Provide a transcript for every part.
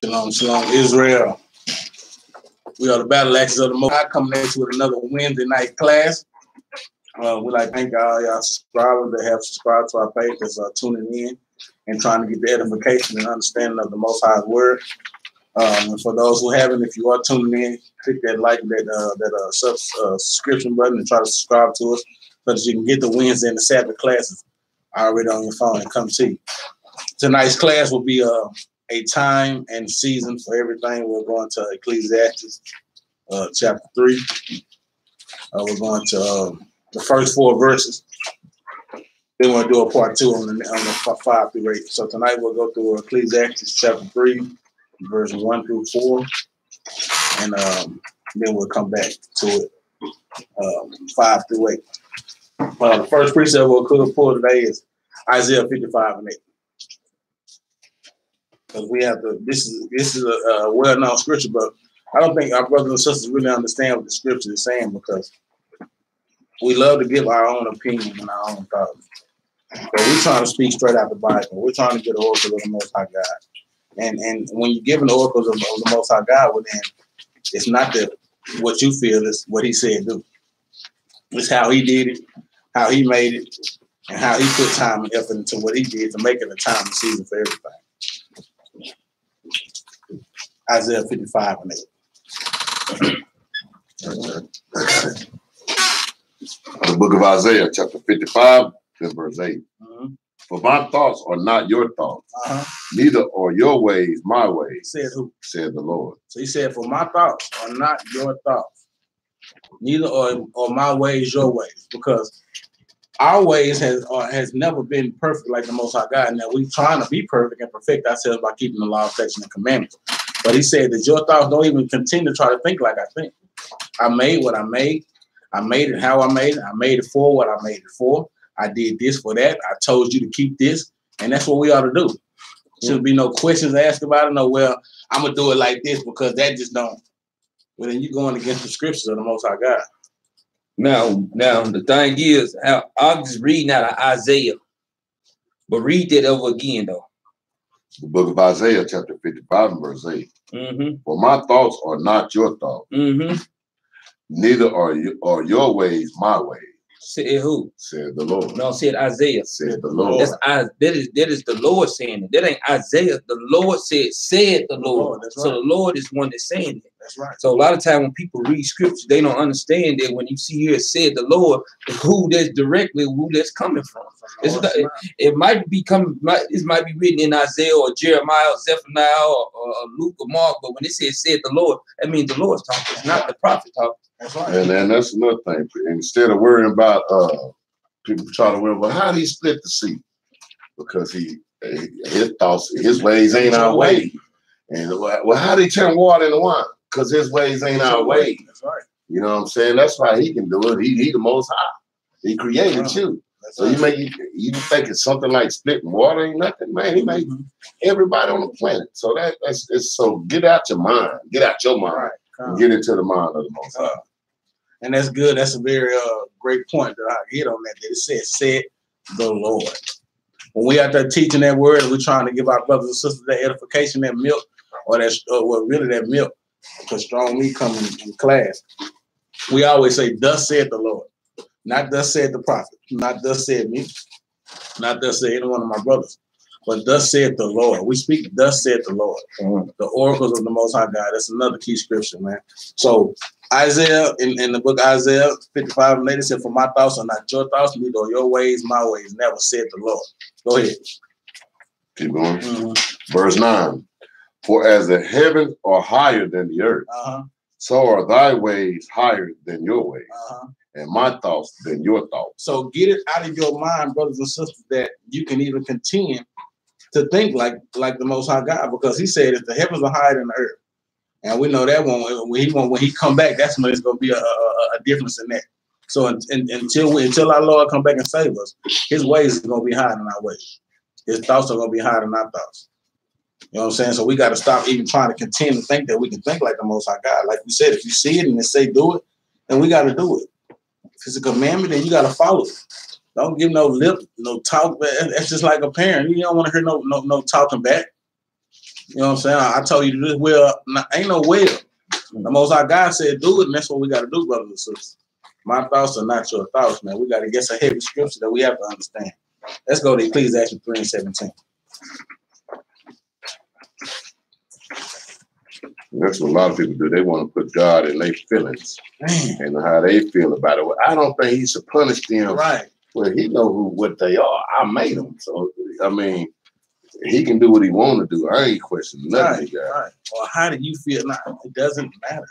Shalom, shalom, Israel. We are the Battle Axes of the Most High, coming at you with another Wednesday night class. We'd like to thank all y'all subscribers that have subscribed to our page that's tuning in and trying to get the edification and understanding of the Most High's word. And for those who haven't, if you are tuning in, click that like, subscription button and try to subscribe to us so that you can get the Wednesday and the Sabbath classes already on your phone and come to you. Tonight's class will be a time and season for everything. We're going to Ecclesiastes chapter 3. We're going to the first 4 verses. Then we'll do a part 2 on the 5 through 8. So tonight we'll go through Ecclesiastes chapter 3, verse 1 through 4, and then we'll come back to it 5 through 8. The first precept we'll pull today is Isaiah 55 and 8. Because we have to, this is a well-known scripture, but I don't think our brothers and sisters really understand what the scripture is saying, because we love to give our own opinion and our own thoughts. But we're trying to speak straight out the Bible. We're trying to get the oracles of the Most High God. And when you're giving the oracles of the Most High God, well, then it's not what you feel, it's what he said do. It's how he did it, how he made it, and how he put time and effort into what he did to make it a time and season for everything. Isaiah 55 and 8. The book of Isaiah, chapter 55, and verse 8. For my thoughts are not your thoughts, neither are your ways my ways. Said who? Said the Lord. So he said, for my thoughts are not your thoughts, neither are my ways your ways, because our ways has never been perfect like the Most High God. Now we're trying to be perfect and perfect ourselves by keeping the law, statutes, and commandments. But he said that your thoughts don't even continue to try to think like I think. I made what I made. I made it how I made it. I made it for what I made it for. I did this for that. I told you to keep this. And that's what we ought to do. Shouldn't be no questions asked about it. No, well, I'm going to do it like this because that just don't. Well, then you're going against the scriptures of the Most High God. Now, the thing is, I'm just reading out of Isaiah. But read that over again, though. The book of Isaiah, chapter 55, and verse 8. For my thoughts are not your thoughts, neither are your ways my ways. Said who? Said the Lord. No, said Isaiah. Said the Lord. That is the Lord saying it. That ain't Isaiah. The Lord said the Lord. That's right. So the Lord is one that's saying it. That's right. So a lot of time when people read scripture, they don't understand that when you see here it said the Lord, who that's coming from. It might be written in Isaiah or Jeremiah or Zephaniah or Luke or Mark, but when it says said the Lord, that means the Lord's talking. It's not the prophet talking. That's right. And that's another thing. Instead of worrying about people try to worry about how did he split the sea, because his thoughts, his ways ain't our ways. And well, how did he turn water into wine? Because his ways ain't our ways. That's right. You know what I'm saying? That's why he can do it. He the Most High. He created you. So you think it's something like splitting water ain't nothing, man. He made everybody on the planet. So it's so get out your mind. Get out your mind. Right. And get into the mind of the Most High. And that's good. That's a very great point that I hit on that. It said the Lord. When we out there teaching that word and we're trying to give our brothers and sisters that edification, that milk, or really that milk, because strong meat coming in class, we always say, thus said the Lord. Not thus said the prophet. Not thus said me. Not thus said any one of my brothers. But thus said the Lord. We speak thus said the Lord. The oracles of the Most High God. That's another key scripture, man. So Isaiah, in the book of Isaiah 55 and 8, said, for my thoughts are not your thoughts, neither are your ways my ways. Never said the Lord. Go ahead. Keep going. Verse 9. For as the heavens are higher than the earth, so are thy ways higher than your ways, and my thoughts than your thoughts. So get it out of your mind, brothers and sisters, that you can even continue to think like the Most High God, because he said if the heavens are higher than the earth, and we know that when he come back, that's when it's going to be a difference in that. So until our Lord come back and save us, his ways is going to be higher than our ways. His thoughts are going to be higher than our thoughts. You know what I'm saying? So we got to stop even trying to continue to think that we can think like the Most High God. Like we said, if you see it and they say do it, then we got to do it. If it's a commandment, then you got to follow it. Don't give no lip, no talk. That's just like a parent. You don't want to hear no talking back. You know what I'm saying? I told you this will ain't no will. The Most High God said do it, and that's what we got to do, brothers and sisters. My thoughts are not your thoughts, man. We got to get some heavy scripture that we have to understand. Let's go to Ecclesiastes 3:17. That's what a lot of people do. They want to put God in their feelings and how they feel about it. Well, I don't think he should punish them. Right. Well, he know what they are. I made them. So, I mean, he can do what he want to do. I ain't questioning nothing. Right. Well, how do you feel? Nah, it doesn't matter.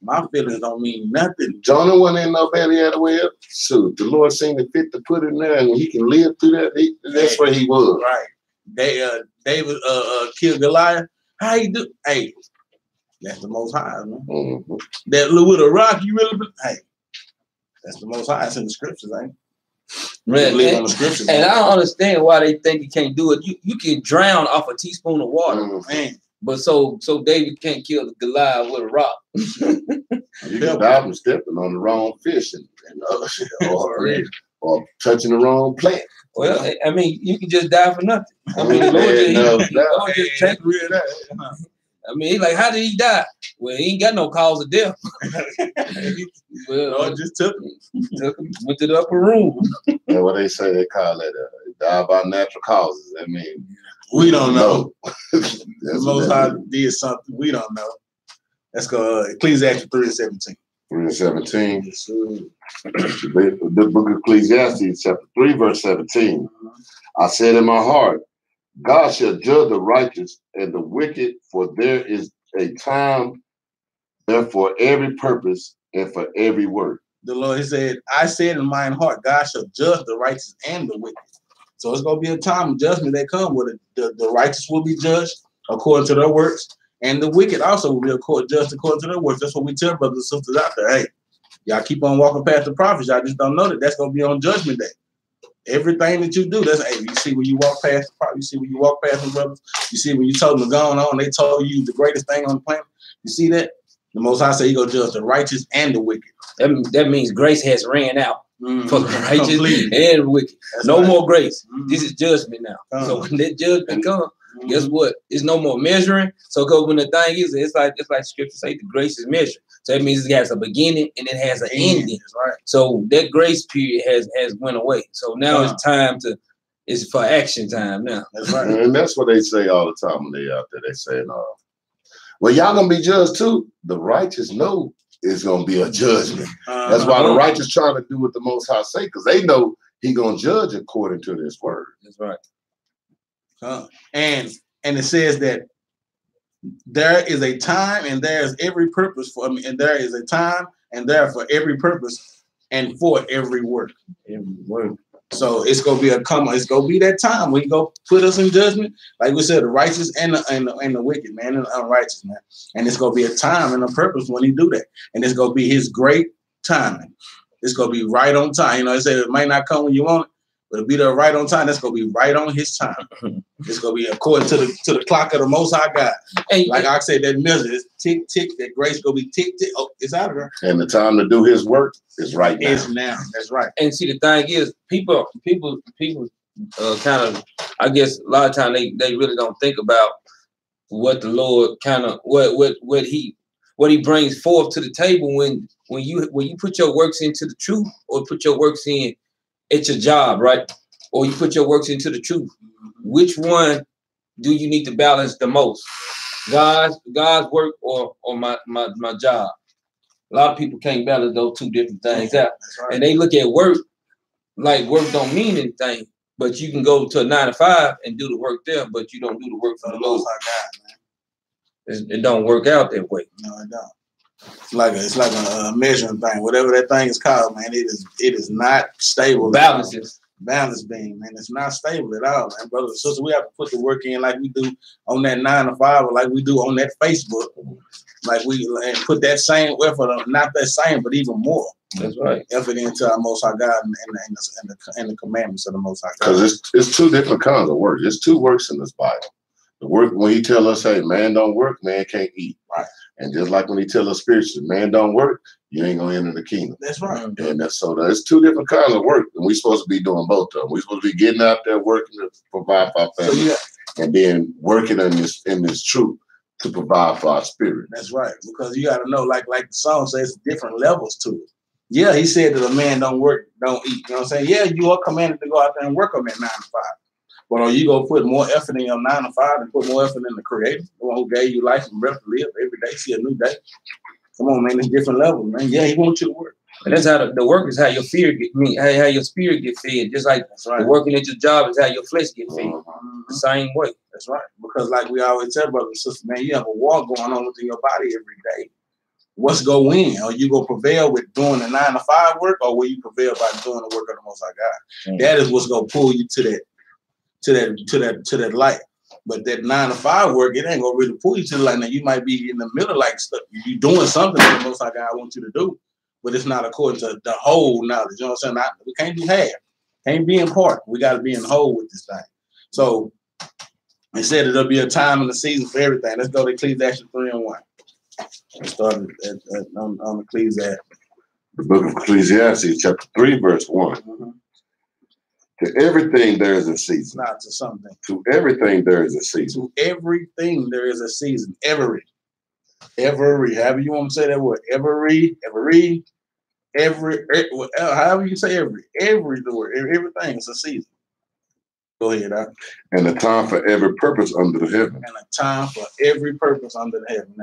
My feelings don't mean nothing. Jonah wasn't in no belly of the whale. So the Lord seemed to fit to put it in there, and he can live through that. That's where he was. Right. David killed Goliath. How you do? Hey, that's the Most High, man. Mm-hmm. That with a rock, you really? Hey, that's the Most High. It's in the scriptures, ain't it? Man, on the scriptures, and I don't understand why they think you can't do it. You can drown off a teaspoon of water, man. But so David can't kill Goliath with a rock. You can die from stepping on the wrong fish or touching the wrong plant. Well, I mean, you can just die for nothing. I mean, the Lord just take I mean, he's like, how did he die? Well, he ain't got no cause of death. Well, Lord just took him. Went to the upper room. And what they say, they call it die by natural causes. I mean, we don't know. The Most High did something we don't know. Let's go Ecclesiastes 3:17. 3:17. The book of Ecclesiastes, chapter 3, verse 17. I said in my heart, God shall judge the righteous and the wicked, for there is a time there for every purpose and for every work. The Lord, he said, I said in mine heart, God shall judge the righteous and the wicked. So it's going to be a time of judgment that comes where the righteous will be judged according to their works, and the wicked also will be judged according to their works. That's what we tell brothers and sisters out there. Hey, y'all keep on walking past the prophets. Y'all just don't know that that's going to be on judgment day. Everything that you do, that's hey, you see when you walk past the prophet, you see when you walk past them brothers, you see when you told them going on, they told you the greatest thing on the planet. You see that? The Most High say he gonna judge the righteous and the wicked. That means grace has ran out for the righteous completely. And wicked. That's no more grace. This is judgment now. So when that judgment comes, guess what? It's no more measuring. So because when the thing is, it's like scripture say, the grace is measured. So that means it has a beginning and it has an ending. Right. So that grace period has went away. So now it's time it's for action time now. That's right. And that's what they say all the time when they out there. They say, well, y'all gonna be judged too. The righteous know it's gonna be a judgment. That's why the righteous trying to do what the Most High say, because they know he gonna judge according to this word. That's right. And it says that there is a time and there is every purpose for me, and there is a time and there for every purpose and for every work. Every work. So it's gonna be it's gonna be that time when he go put us in judgment, like we said, the righteous and the wicked, man, and the unrighteous, man. And it's gonna be a time and a purpose when he do that, and it's gonna be his great timing. It's gonna be right on time. You know, they say it might not come when you want it, but it'll be there right on time. That's gonna be right on his time. It's gonna be according to the clock of the Most High God. And like I said, that measure is tick tick. That grace gonna be tick tick. Oh, it's out of there. And the time to do his work is right now. It's now. That's right. And see, the thing is, people kind of, I guess, a lot of times they really don't think about what the Lord kind of what he brings forth to the table when you put your works into the truth, or put your works in at your job, right? Or you put your works into the truth. Which one do you need to balance the most? God's work or my job? A lot of people can't balance those two different things out. Right. And they look at work like work don't mean anything, but you can go to a 9 to 5 and do the work there, but you don't do the work for the Lord. It don't work out that way. No, it don't. It's like a measuring thing. Whatever that thing is called, man, it is not stable. Balance beam, man. It's not stable at all, man. Brothers and sisters, we have to put the work in like we do on that 9 to 5, or like we do on that Facebook. Like and put that same effort, not that same, but even more. That's right. Effort into our Most High God and the commandments of the Most High God. Because it's two different kinds of work. There's two works in this Bible. The work when he tell us, hey, man don't work, man can't eat. Right. And just like when he tell us spiritually, man don't work, you ain't gonna enter the kingdom. That's right. And there's two different kinds of work, and we're supposed to be doing both of them. We're supposed to be getting out there working to provide for our family. and then working in this truth to provide for our spirit. That's right, because you got to know, like the song says, different levels to it. Yeah, he said that a man don't work, don't eat. You know what I'm saying? Yeah, you are commanded to go out there and work on that 9 to 5. But are you gonna put more effort in your 9 to 5 and put more effort in the Creator, the one who gave you life and breath to live every day, see a new day? Come on, man, it's different levels, man. Yeah, he wants you to work. And that's how the work is how your fear get how your spirit get fed. Just like right. The working at your job is how your flesh get fed. The same way. That's right. Because like we always tell brothers and sisters, man, you have a war going on within your body every day. What's go win? Are you gonna prevail with doing the 9 to 5 work, or will you prevail by doing the work of the Most High God? That is what's gonna pull you to that light. But that 9 to 5 work, it ain't gonna really pull you to the light. Now you might be in the middle, like stuff. You doing something that the Most High God wants you to do, but it's not according to the whole knowledge. You know what I'm saying? We can't do half. Can't be in part. We got to be in whole with this thing. So it said there'll be a time in the season for everything. Let's go to Ecclesiastes 3:1. Let's start on Ecclesiastes. The book of Ecclesiastes, chapter 3, verse 1. Mm-hmm. To everything there is a season. Not to something. To everything there is a season. To everything there is a season. Every. However you want to say that word. Every. However you say every the word. Everything is a season. Go ahead, Doc. And a time for every purpose under the heaven. And a time for every purpose under the heaven.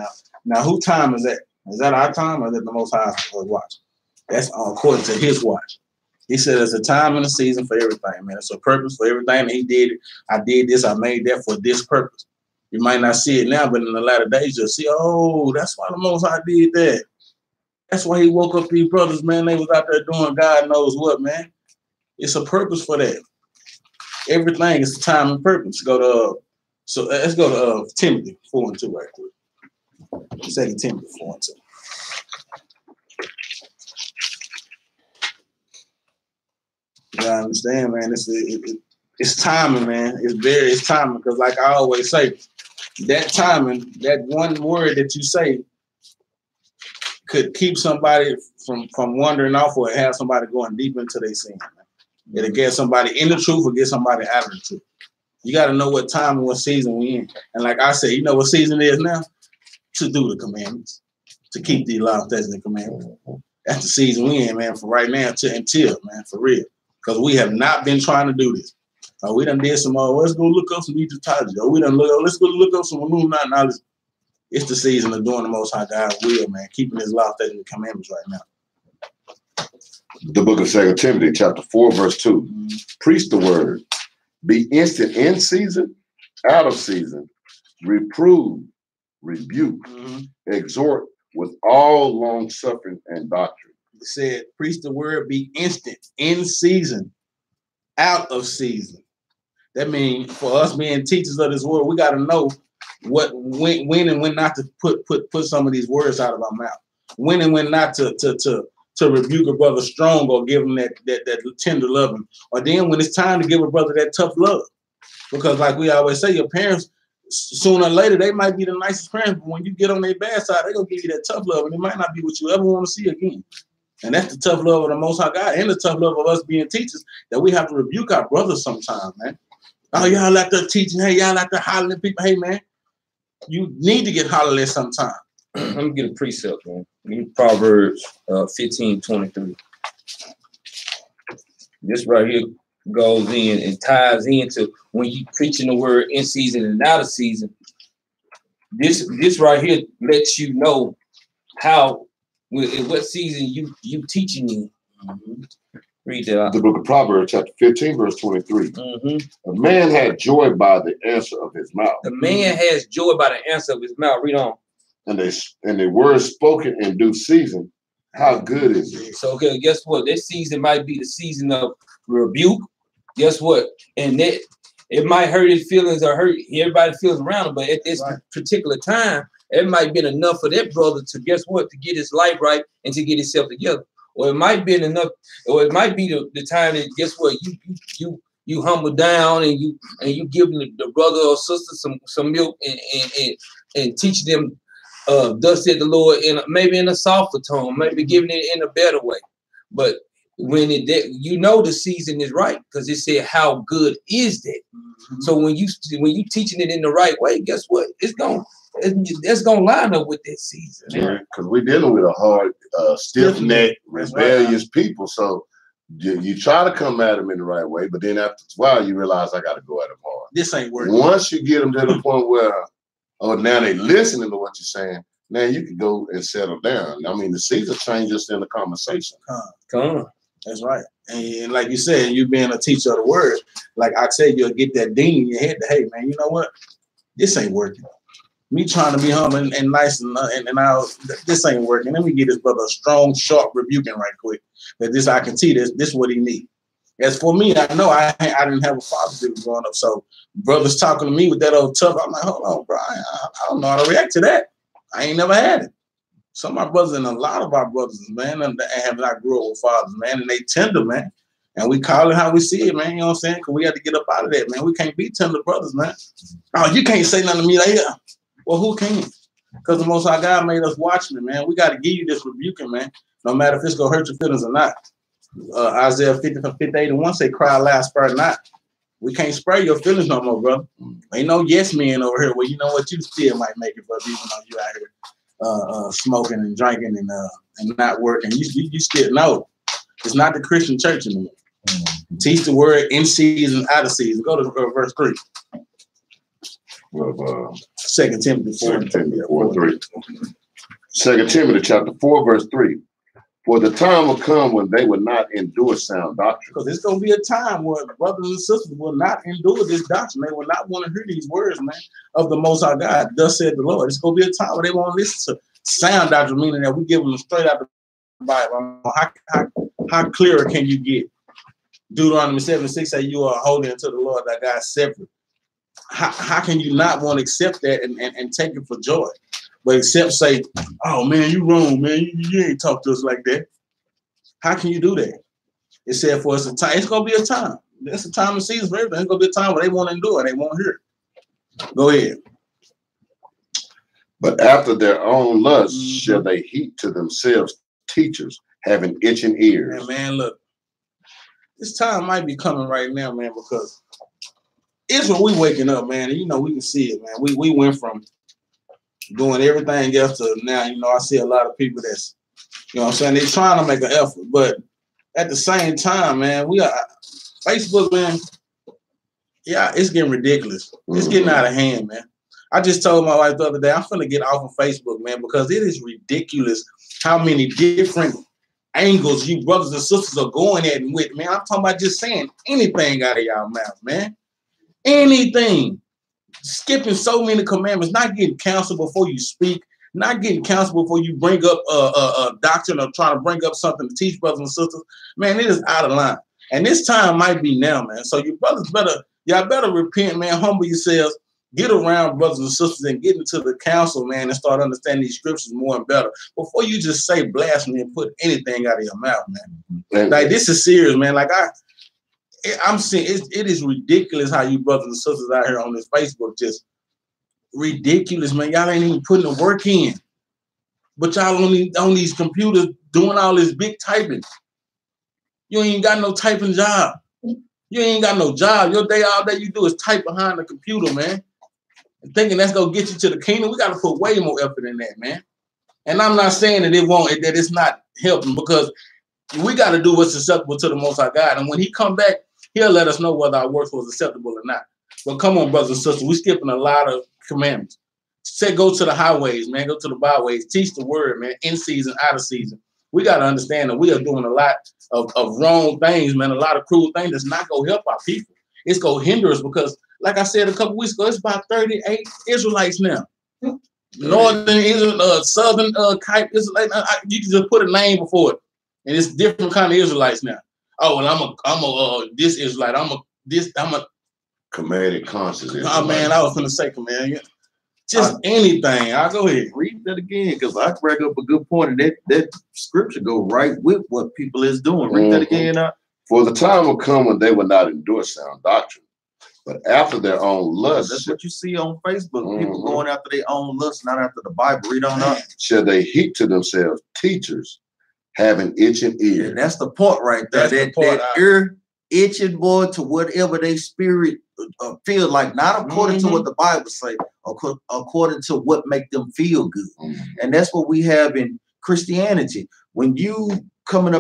Now, whose time is that? Is that our time, or is that the Most High's watch? That's according to His watch. He said there's a time and a season for everything, man. It's a purpose for everything. And He did it. I did this. I made that for this purpose. You might not see it now, but in the latter days, you'll see, oh, that's why the Most High did that. That's why He woke up these brothers, man. They was out there doing God knows what, man. It's a purpose for that. Everything is time and purpose. Let's go to Timothy 4:2 right quick. 2 Timothy 4:2. You gotta understand, man. It's timing, man. It's timing, because like I always say, that timing, that one word that you say could keep somebody from wandering off, or have somebody going deep into their sin. It'll get somebody in the truth or get somebody out of the truth. You got to know what time and what season we in. And like I said, you know what season it is now? To do the commandments, to keep the law, statutes, and commandments. That's the season we in, man, from right now until, man, for real. Because we have not been trying to do this. We done did some, let's go look up some Egyptology. Let's go look up some Illuminati knowledge. It's the season of doing the Most High God's will, man, keeping His law, statutes, and commandments right now. The book of 2 Timothy, chapter 4, verse 2. Mm-hmm. Preach the word. Be instant in season, out of season. Reprove, rebuke, exhort with all long suffering and doctrine. It said, preach the word, be instant, in season, out of season. That means for us being teachers of this word, we got to know when and when not to put some of these words out of our mouth. When and when not to rebuke a brother strong, or give him that tender loving. Or then when it's time to give a brother that tough love. Because like we always say, your parents, sooner or later, they might be the nicest parents, but when you get on their bad side, they're going to give you that tough love, and it might not be what you ever want to see again. And that's the tough love of the Most High God, and the tough love of us being teachers, that we have to rebuke our brothers sometimes, man. Oh, y'all out there teaching. Hey, y'all out there hollering at people. Hey, man, you need to get hollered at sometime. Let me get a precept, man. Proverbs 15:23. This right here goes in and ties into when you preaching the word in season and out of season. This right here lets you know how, what season you teaching in. Read that out. The book of Proverbs, chapter 15, verse 23. A man had joy by the answer of his mouth. The man has joy by the answer of his mouth. Read on. And the words spoken in due season, how good is it? So, okay, guess what? This season might be the season of rebuke. Guess what? And that it might hurt his feelings or hurt everybody's feelings around him, but at this particular time, it might have been enough for that brother to, guess what, to get his life right and to get himself together. Or it might be enough, or it might be the time that, guess what, you humble down and you give the brother or sister some milk and teach them thus said the Lord, maybe in a softer tone, maybe giving it in a better way. But when the season is right, because it said how good is that. So when you teaching it in the right way, guess what? That's gonna line up with that season. Yeah, because we're dealing with a hard, stiff-necked, rebellious people. So you try to come at them in the right way, but then after a while you realize I got to go at them hard. This ain't working. Once you get them to the point where, now they listening to what you're saying, now you can go and settle down. I mean, the season changes in the conversation. Come on. That's right. And like you said, you being a teacher of the word, like I said, you'll get that ding in your head that, hey, man, you know what? This ain't working. Me trying to be humble and nice and this ain't working. Let me give this brother a strong, sharp rebuking right quick. That this I can see this is what he need. As for me, I know I didn't have a father that was growing up. So brothers talking to me with that old tough, I'm like, hold on, bro. I don't know how to react to that. I ain't never had it. Some of my brothers and a lot of our brothers, man, have not grew up with fathers, man, and they tender, man. And we call it how we see it, man. You know what I'm saying? Because we had to get up out of that, man. We can't be tender brothers, man. Oh, you can't say nothing to me like that. Well, who can? Because the Most High God made us watchmen, man. We got to give you this rebuking, man, no matter if it's going to hurt your feelings or not. Isaiah 50:58 say, cry loud, spare not. We can't spare your feelings no more, brother. Ain't no yes men over here. Well, you know what? You still might make it, brother, even though you out here smoking and drinking and not working. You still know. It's not the Christian church anymore. Teach the word in season, out of season. Go to verse 3. Well, 2 Timothy 4:3. 2 Timothy chapter 4, verse 3. For the time will come when they will not endure sound doctrine. Because it's going to be a time where brothers and sisters will not endure this doctrine. They will not want to hear these words, man, of the Most High God. Thus said the Lord. It's going to be a time where they won't listen to sound doctrine, meaning that we give them straight out the Bible. How clearer can you get? Deuteronomy 7:6 say you are holy unto the Lord thy God separate. How can you not want to accept that and take it for joy? But except say, oh, man, you wrong, man. You ain't talk to us like that. How can you do that? It said for us a time. It's going to be a time. It's a time of season for everything. It's going to be a time where they won't endure and they won't hear it. Go ahead. But after their own lusts shall they heap to themselves teachers having itching ears. Yeah, man, look. This time might be coming right now, man, because Israel, we waking up, man. And, you know, we can see it, man. We went from doing everything else to now, you know, I see a lot of people that's, you know what I'm saying, they're trying to make an effort. But at the same time, man, Facebook, man, yeah, it's getting ridiculous. It's getting out of hand, man. I just told my wife the other day, I'm finna get off of Facebook, man, because it is ridiculous how many different angles you brothers and sisters are going at and with, man. I'm talking about just saying anything out of y'all mouth, man. Anything. Skipping so many commandments, not getting counsel before you speak, not getting counsel before you bring up a doctrine or trying to bring up something to teach brothers and sisters. Man, it is out of line. And this time might be now, man. So you brothers y'all better repent, man. Humble yourselves. Get around brothers and sisters and get into the counsel, man, and start understanding these scriptures more and better before you just say blasphemy and put anything out of your mouth, man. Like, this is serious, man. Like, I'm seeing it is ridiculous how you brothers and sisters out here on this Facebook just ridiculous, man. Y'all ain't even putting the work in, but y'all on these computers doing all this big typing. You ain't got no typing job. You ain't got no job. Your day, all day you do is type behind the computer, man. And thinking that's gonna get you to the kingdom. We got to put way more effort in that, man. And I'm not saying that that it's not helping, because we got to do what's acceptable to the Most High God. And when He come back, He'll let us know whether our work was acceptable or not. But come on, brothers and sisters, we're skipping a lot of commandments. Say go to the highways, man. Go to the byways. Teach the word, man. In season, out of season. We got to understand that we are doing a lot of wrong things, man. A lot of cruel things that's not going to help our people. It's going to hinder us because, like I said a couple weeks ago, it's about 38 Israelites now. Northern Israel, Southern Israelite. You can just put a name before it, and it's different kind of Israelites now. Oh, and I'm a this Israelite. I'm a commanded conscience. Oh man, I was gonna say command. Just anything. I'll go ahead. Read that again, because I bring up a good point, and that scripture go right with what people is doing. Read that again. For the time will come when they will not endure sound doctrine, but after their own lust. That's what you see on Facebook. People going after their own lust, not after the Bible. Read on up. Shall they heap to themselves teachers having itching ears. And that's the point right there. That's the part that ear itching, boy, to whatever they spirit feel like, not according to what the Bible say, according to what make them feel good. And that's what we have in Christianity. When you coming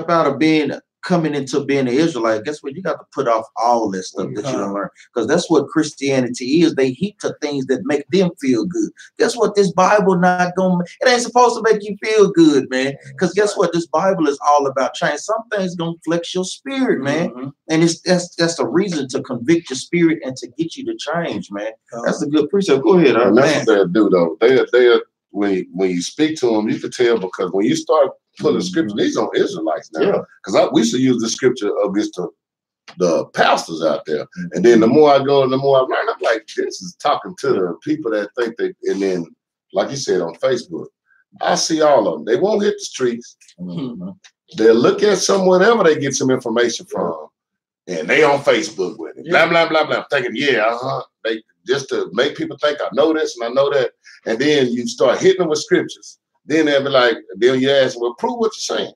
into being an Israelite, guess what? You got to put off all that stuff that you don't learn, because that's what Christianity is. They heap to things that make them feel good. Guess what? This Bible not gonna. It ain't supposed to make you feel good, man. Because guess what? This Bible is all about change. Some things gonna flex your spirit, man. And that's the reason to convict your spirit and to get you to change, man. That's a good precept. Go ahead, and that's what they do, though. They when you speak to them, you can tell, because when you start putting scripture, these are Israelites now. Because we used to use the scripture against the pastors out there. And then the more I go and the more I learn, I'm like, this is talking to the people that think they, and then, like you said, on Facebook, I see all of them. They won't hit the streets. They'll look at wherever they get some information from, and they on Facebook with it. Blah, blah, blah, blah. I'm thinking, they just to make people think I know this and I know that. And then you start hitting them with scriptures. Then they'll be like, then you ask, well, prove what you're saying.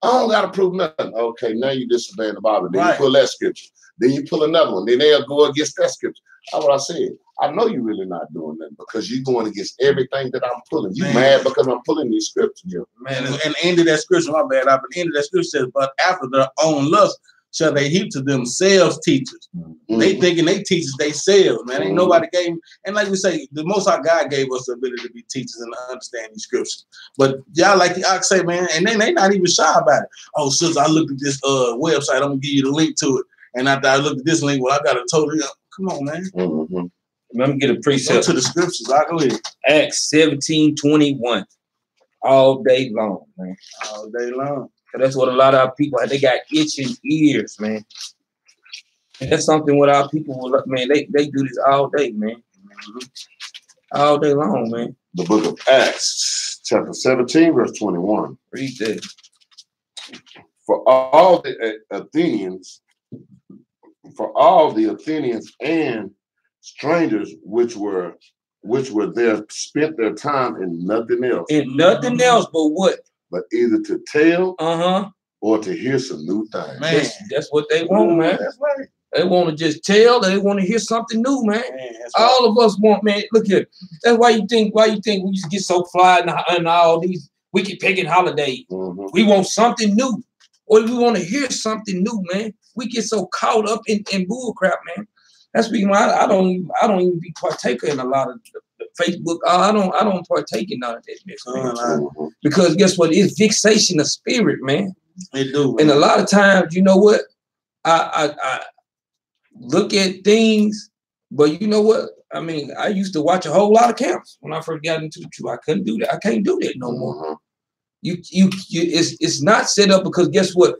I don't got to prove nothing. Okay, now you disobeying the Bible. Then you pull that scripture. Then you pull another one. Then they'll go against that scripture. That's what I said. I know you're really not doing that, because you're going against everything that I'm pulling. You mad because I'm pulling these scriptures. Man, and the end of that scripture, my bad. The end of that scripture says, but after their own lust shall they heap to themselves teachers. They thinking they teachers themselves, man. Ain't nobody gave, and like we say, the Most High God gave us the ability to be teachers and understand these scriptures. But y'all, like the ox say, man, and then they not even shy about it. Oh, sister, I looked at this website. I'm gonna give you the link to it. And after I looked at this link, well, I got to totally. Come on, man. Let me get a precept. Go to the scriptures. I go ahead. Acts 17:21. All day long, man. All day long. That's what a lot of our people have. They got itching ears, man. And that's something what our people will, man. They do this all day, man. All day long, man. The book of Acts, chapter 17, verse 21. Read that. For all the Athenians and strangers which were there spent their time in nothing else. In nothing else but what? But either to tell or to hear some new things. Man, that's what they want, man. That's right. They want to just tell. They want to hear something new, man. All of us want, man. Look here. That's why you think we used to get so fly and all these wicked pagan holidays. We want something new, or we want to hear something new, man. We get so caught up in bull crap, man. That's the reason why I don't even be partaker in a lot of the Facebook. I don't partake in none of that, because guess what? It's fixation of spirit, man. They do. And a lot of times, you know what? I look at things, but you know what? I mean, I used to watch a whole lot of camps when I first got into the truth. I couldn't do that. I can't do that no more. It's not set up, because guess what?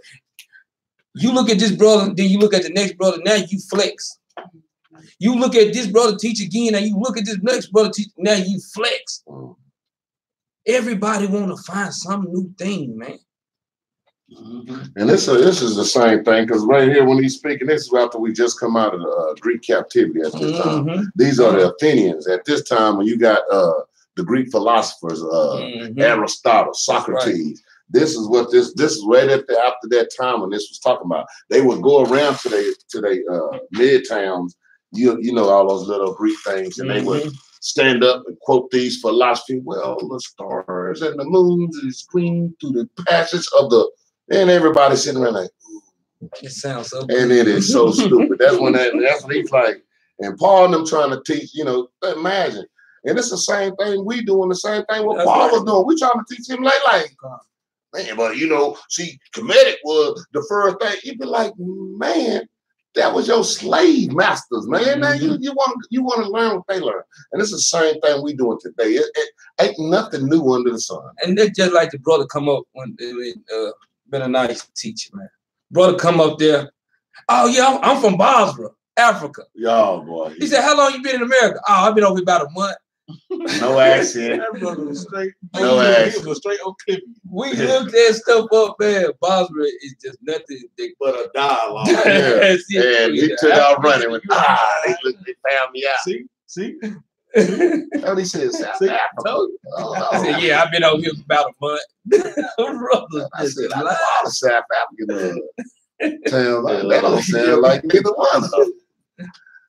You look at this brother, then you look at the next brother. Now you flex. You look at this brother teach again, and you look at this next brother teach. Now you flex. Everybody want to find some new thing, man. And this is the same thing, because right here when he's speaking, this is after we just come out of the Greek captivity at this time. These are the Athenians at this time, when you got the Greek philosophers, Aristotle, Socrates. Right. This is what this is right after that time when this was talking about. They would go around to their mid towns, you know, all those little Greek things, and they would stand up and quote these philosophy. Well, the stars and the moons is green through the passage of the. And everybody sitting around like, ooh. It sounds so. And it is so stupid. That's what he's like. And Paul and them trying to teach, you know, imagine. And it's the same thing we doing, the same thing what Paul was doing. We trying to teach him like, man, but you know, see, Kemetic was the first thing. You'd be like, man, that was your slave masters, man. Now you want to learn what they learn. And it's the same thing we doing today. It ain't nothing new under the sun. And that's just like the brother come up when been a nice teacher, man. Brother come up there. Oh yeah, I'm from Basra, Africa. Yo, boy. He said, how long you been in America? Oh, I've been over here about a month. No accent. That brother was straight. No accent. He was straight on clip. We looked that stuff up, man. Basra is just nothing but a dialogue. And he took out running with, they found me out. See? And he said, South Africa. I said, yeah, I've been over here for about a month. I said, I know all the South African towns. That don't sound like neither one of them.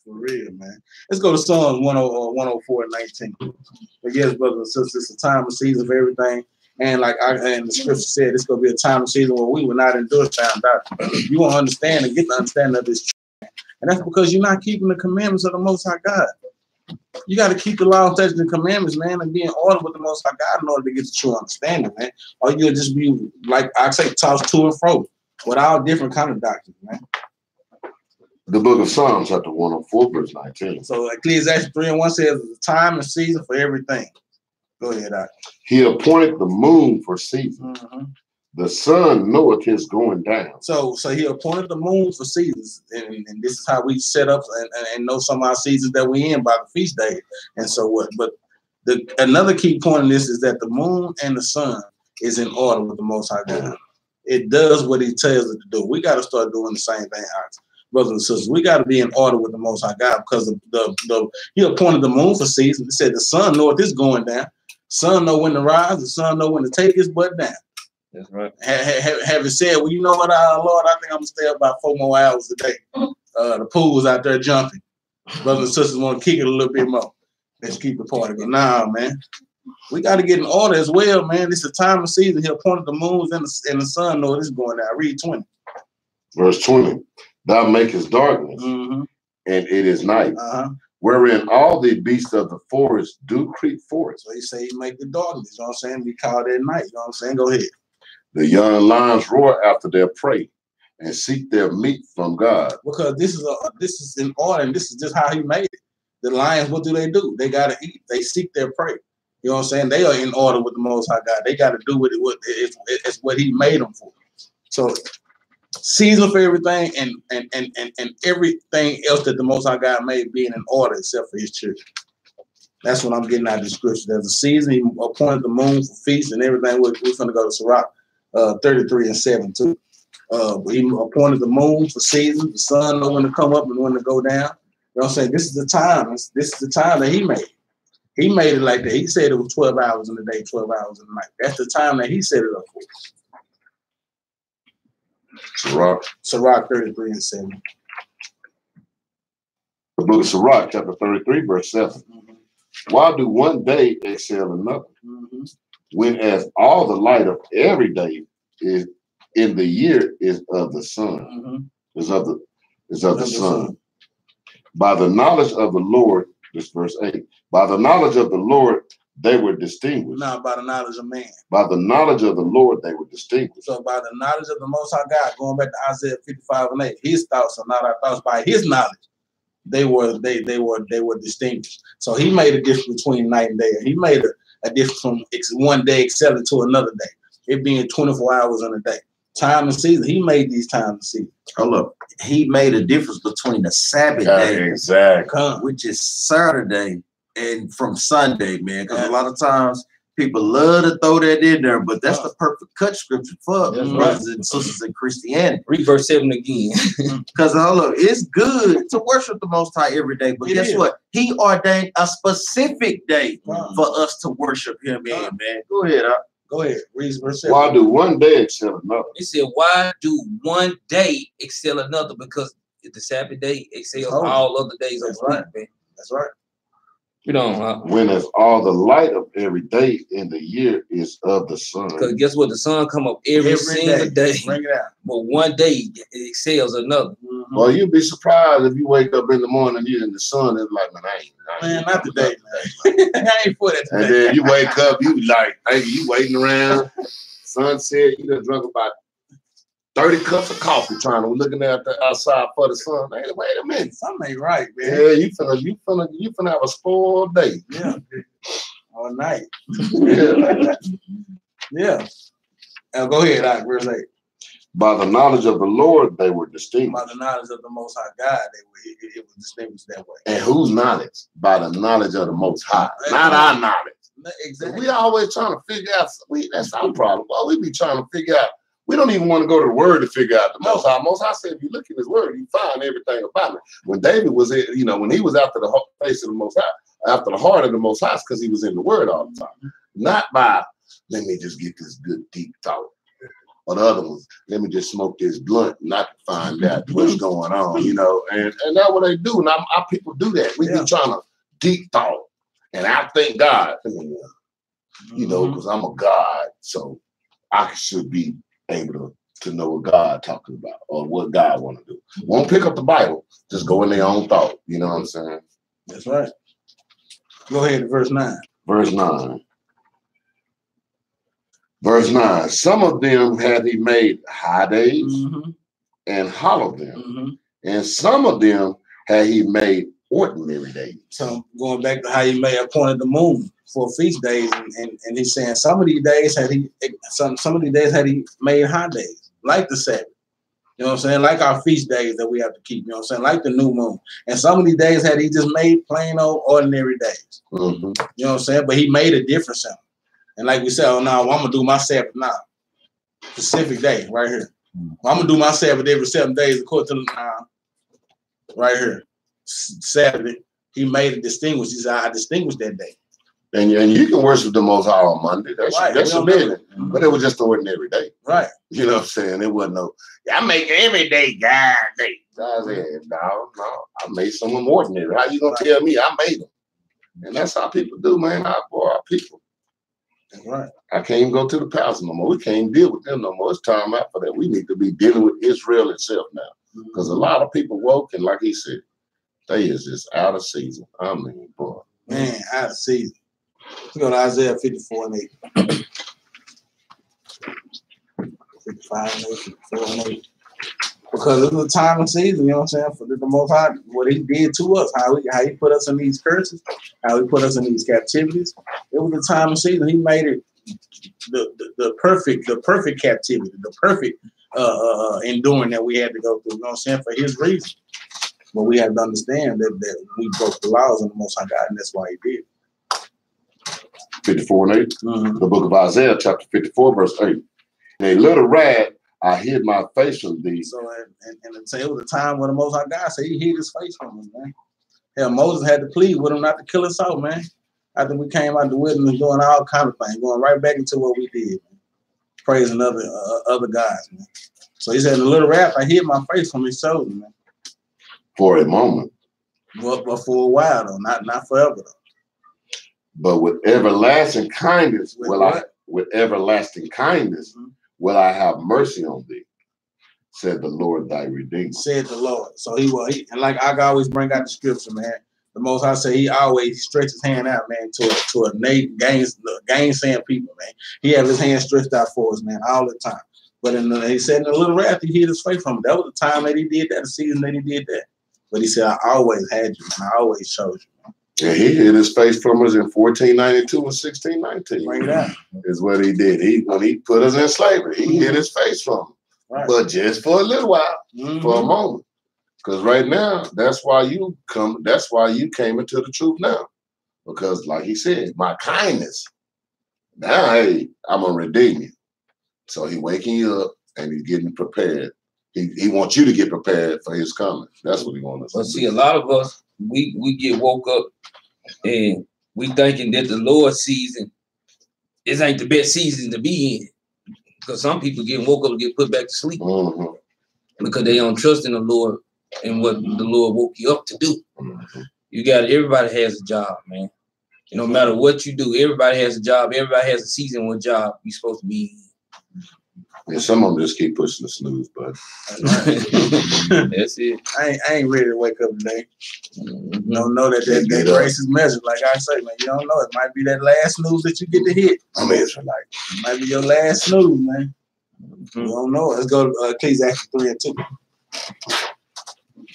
For real, man. Let's go to Psalms 104 and 19. But yes, brothers and sisters, it's a time and season for everything. And like and the scripture said, it's going to be a time and season where we will not endure sound doctrine. You won't understand and get the understanding of this truth. And that's because you're not keeping the commandments of the Most High God. You got to keep the law, statutes, and commandments, man, and be in order with the Most High God in order to get the true understanding, man. Or you'll just be, like I say, tossed to and fro with all different kind of doctrines, man. The book of Psalms, chapter 104, verse 19. So Ecclesiastes 3:1 says, "There's a time and season for everything." Go ahead, Doc. He appointed the moon for seasons. Mm-hmm. The sun knoweth his going down. So he appointed the moon for seasons, and this is how we set up and know some of our seasons that we in by the feast day. And so what? But another key point in this is that the moon and the sun is in order with the Most High God. It does what He tells it to do. We got to start doing the same thing, brothers and sisters. We got to be in order with the Most High God because He appointed the moon for seasons. He said the sun knoweth it's going down. Sun know when to rise. The sun know when to take his butt down. That's right. Have it said, well, you know what, Lord, I think I'm gonna stay up about 4 more hours a day. The pool was out there jumping. Brothers and sisters want to kick it a little bit more. Let's keep the party going. Nah, man. We got to get in order as well, man. It's a time of season. He appointed the moons and the sun know this going down. Read 20. Verse 20. Thou makest darkness, and it is night. Wherein all the beasts of the forest do creep forth. So He say He make the darkness. You know what I'm saying? We call that night. You know what I'm saying? Go ahead. The young lions roar after their prey and seek their meat from God. Because this is in order, and this is just how He made it. The lions, what do? They gotta eat. They seek their prey. You know what I'm saying? They are in order with the Most High God. They got to do what it's what He made them for. So season for everything and everything else that the Most High God made being in order except for His children. That's what I'm getting out of the scripture. There's a season. He appointed the moon for feasts and everything. We're going to go to Sirach 33 and 7 too. He appointed the moon for seasons. The sun know when to come up and when to go down. You know what I'm saying? This is the time. This is the time that He made. He made it like that. He said it was 12 hours in the day, 12 hours in the night. That's the time that He set it up for. Sirach 33 and 7. The book of Sirach, chapter 33, verse 7. Why do one day excel another? When as all the light of every day is in the year is of the sun. Is of the sun. By the knowledge of the Lord, this verse 8. By the knowledge of the Lord, they were distinguished. Not by the knowledge of man. By the knowledge of the Lord, they were distinguished. So by the knowledge of the Most High God, going back to Isaiah 55 and 8, His thoughts are not our thoughts. By His knowledge, they were distinguished. So He made a difference between night and day. He made a difference from one day excelling to another day. It being 24 hours in a day. Time and season. He made these times and seasons. Oh, look, He made a difference between the Sabbath day, exactly, which is Saturday, and from Sunday, man. Because a lot of times people love to throw that in there, but that's the perfect cut scripture for brothers and sisters in Christianity. Read verse 7 again. Because look, it's good to worship the Most High every day, but guess what? He ordained a specific day for us to worship Him in, man. Go ahead, Go ahead. Read verse 7. Why do one day excel another? He said, why do one day excel another? Because the Sabbath day excels all other days of the week, man. That's right. You know, when as all the light of every day in the year is of the sun. Because guess what? The sun come up every single day. Bring it out. But one day it excels another. Well, you'd be surprised if you wake up in the morning, you're in the sun, and like, man, I ain't not today, man. I ain't for that today. And then you wake up, you like, hey, you waiting around, sunset, you done drunk about 30 cups of coffee looking at the outside for the sun. Hey, wait a minute. Something ain't right, man. Yeah, you finna have a spoiled day. Yeah. All night. Yeah. Yeah. Go ahead, verse 8. By the knowledge of the Lord, they were distinguished. By the knowledge of the Most High God, it was distinguished that way. And whose knowledge? By the knowledge of the Most High, not our knowledge. Exactly. We always trying to figure out. That's our problem. Well, we be trying to figure out. We don't even want to go to the Word to figure out the Most High. Most High said, if you look in His Word, you find everything about it. When David was, when he was after the face of the Most High, after the heart of the Most High because he was in the Word all the time. Not by, let me just get this good deep thought. Or the other ones, let me just smoke this blunt and I can find out what's going on, you know. And that's what they do. And our people do that. We be trying to deep thought. And I thank God, you know, because I'm a God. So I should be able to know what God talking about or what God want to do. Won't pick up the Bible. Just go in their own thought. You know what I'm saying? That's right. Go ahead to verse 9. Verse 9. Verse 9, some of them had he made high days and hollow them. And some of them had he made ordinary days. So going back to how he may have appointed the moon for feast days, and he's saying some of these days had he made high days, like the Sabbath. You know what I'm saying? Like our feast days that we have to keep, you know what I'm saying? Like the new moon. And some of these days had he just made plain old ordinary days. You know what I'm saying? But he made a difference in them. And like we said, oh, now I'm going to do my Sabbath now. Specific day, right here. I'm going to do my Sabbath every 7 days according to the right here. Saturday, he made it distinguish. He said, I distinguished that day. And you can worship the Most High on Monday. That's your business. But it was just an ordinary day. Right. You know what I'm saying? It wasn't no, I make every day God day. I said, no, I made someone ordinary. How you going to tell me I made them? And that's how people do, man. Our people. That's right. I can't even go to the palace no more. We can't deal with them no more. It's time out for that. We need to be dealing with Israel itself now. Because a lot of people woke, and like he said, they is just out of season. I mean, boy. Man, out of season. Let's go to Isaiah 54 and 8. 55 and 8, 54 and 8. Because it's a time and season, you know what I'm saying? For the Most High, what he did to us, how he put us in these curses, how he put us in these captivities. It was a time and season. He made it the perfect captivity, the perfect enduring that we had to go through, you know what I'm saying, for his reason. But we have to understand that we broke the laws of the Most High God, and that's why he did. 54 and 8. The book of Isaiah, chapter 54, verse 8. In a little rat, I hid my face from thee. So, and it was a time when the Most High God said he hid his face from us, man. Hell, Moses had to plead with him not to kill us out, man. After we came out the wilderness doing all kind of things, going right back into what we did, man. Praising other gods, man. So he said, in a little rap, I hid my face from his children, man. For a moment. But for a while, though, not forever, though. But with everlasting kindness will I have mercy on thee, said the Lord thy Redeemer. Said the Lord. So he and like I always bring out the scripture, man. The Most High say he always stretches his hand out, man, to a gainsaying people, man. He have his hand stretched out for us, man, all the time. But he said in a little wrath, he hid his face from him. That was the time that he did that, the season that he did that. But he said, I always had you, and I always chose you. And he hid his face from us in 1492 and 1619. Bring it out. Is what he did. When he put us in slavery, he hid his face from us. Right. But just for a little while, for a moment. Because right now, that's why you came into the truth now. Because like he said, my kindness. Now, hey, I'm gonna redeem you. So he waking you up and he's getting prepared. He wants you to get prepared for his coming. That's what he wants us to do. But see, a lot of us, we get woke up and we thinking that the Lord's season, this ain't the best season to be in. Because some people getting woke up and get put back to sleep. Because they don't trust in the Lord and what the Lord woke you up to do. Everybody has a job, man. No matter what you do, everybody has a job. Everybody has a season, what job you're supposed to be in. And some of them just keep pushing the snooze button. That's it. I ain't ready to wake up today. You don't know that grace is measured. Like I say, man, you don't know. It might be that last snooze that you get to hit. I'm Israelite. It might be your last snooze, man. You don't know. Let's go to Ecclesiastes 3 and 2.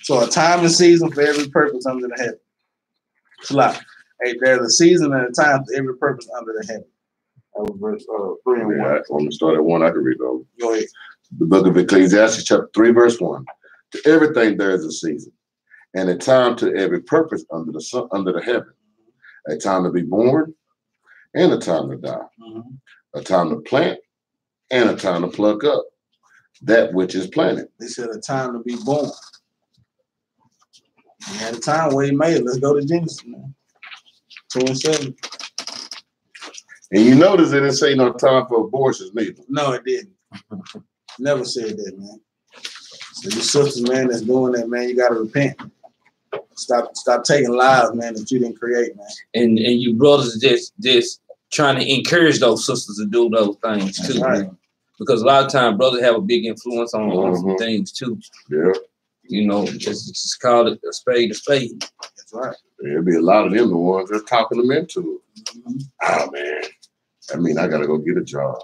So a time and season for every purpose under the heaven. It's like, hey, there's a season and a time for every purpose under the heaven. That was verse 3 and 1. I'm going to start at 1. I can read those. Go ahead. The book of Ecclesiastes, chapter 3, verse 1. To everything there is a season, and a time to every purpose under the sun, under the heaven. A time to be born, and a time to die. A time to plant, and a time to pluck up that which is planted. They said a time to be born. He had a time where he made it. Let's go to Genesis, man. 2 and 7. And you notice it didn't say no time for abortions neither. No, it didn't. Never said that, man. So you sisters, man, that's doing that, man, you gotta repent. Stop taking lives, man, that you didn't create, man. And you brothers just trying to encourage those sisters to do those things too, right. man. Because a lot of times brothers have a big influence on some things too. Yeah. You know, just call it a spade a spade. That's right. There'll be a lot of them the ones that's talking them into it. Oh man. I mean, I gotta go get a job.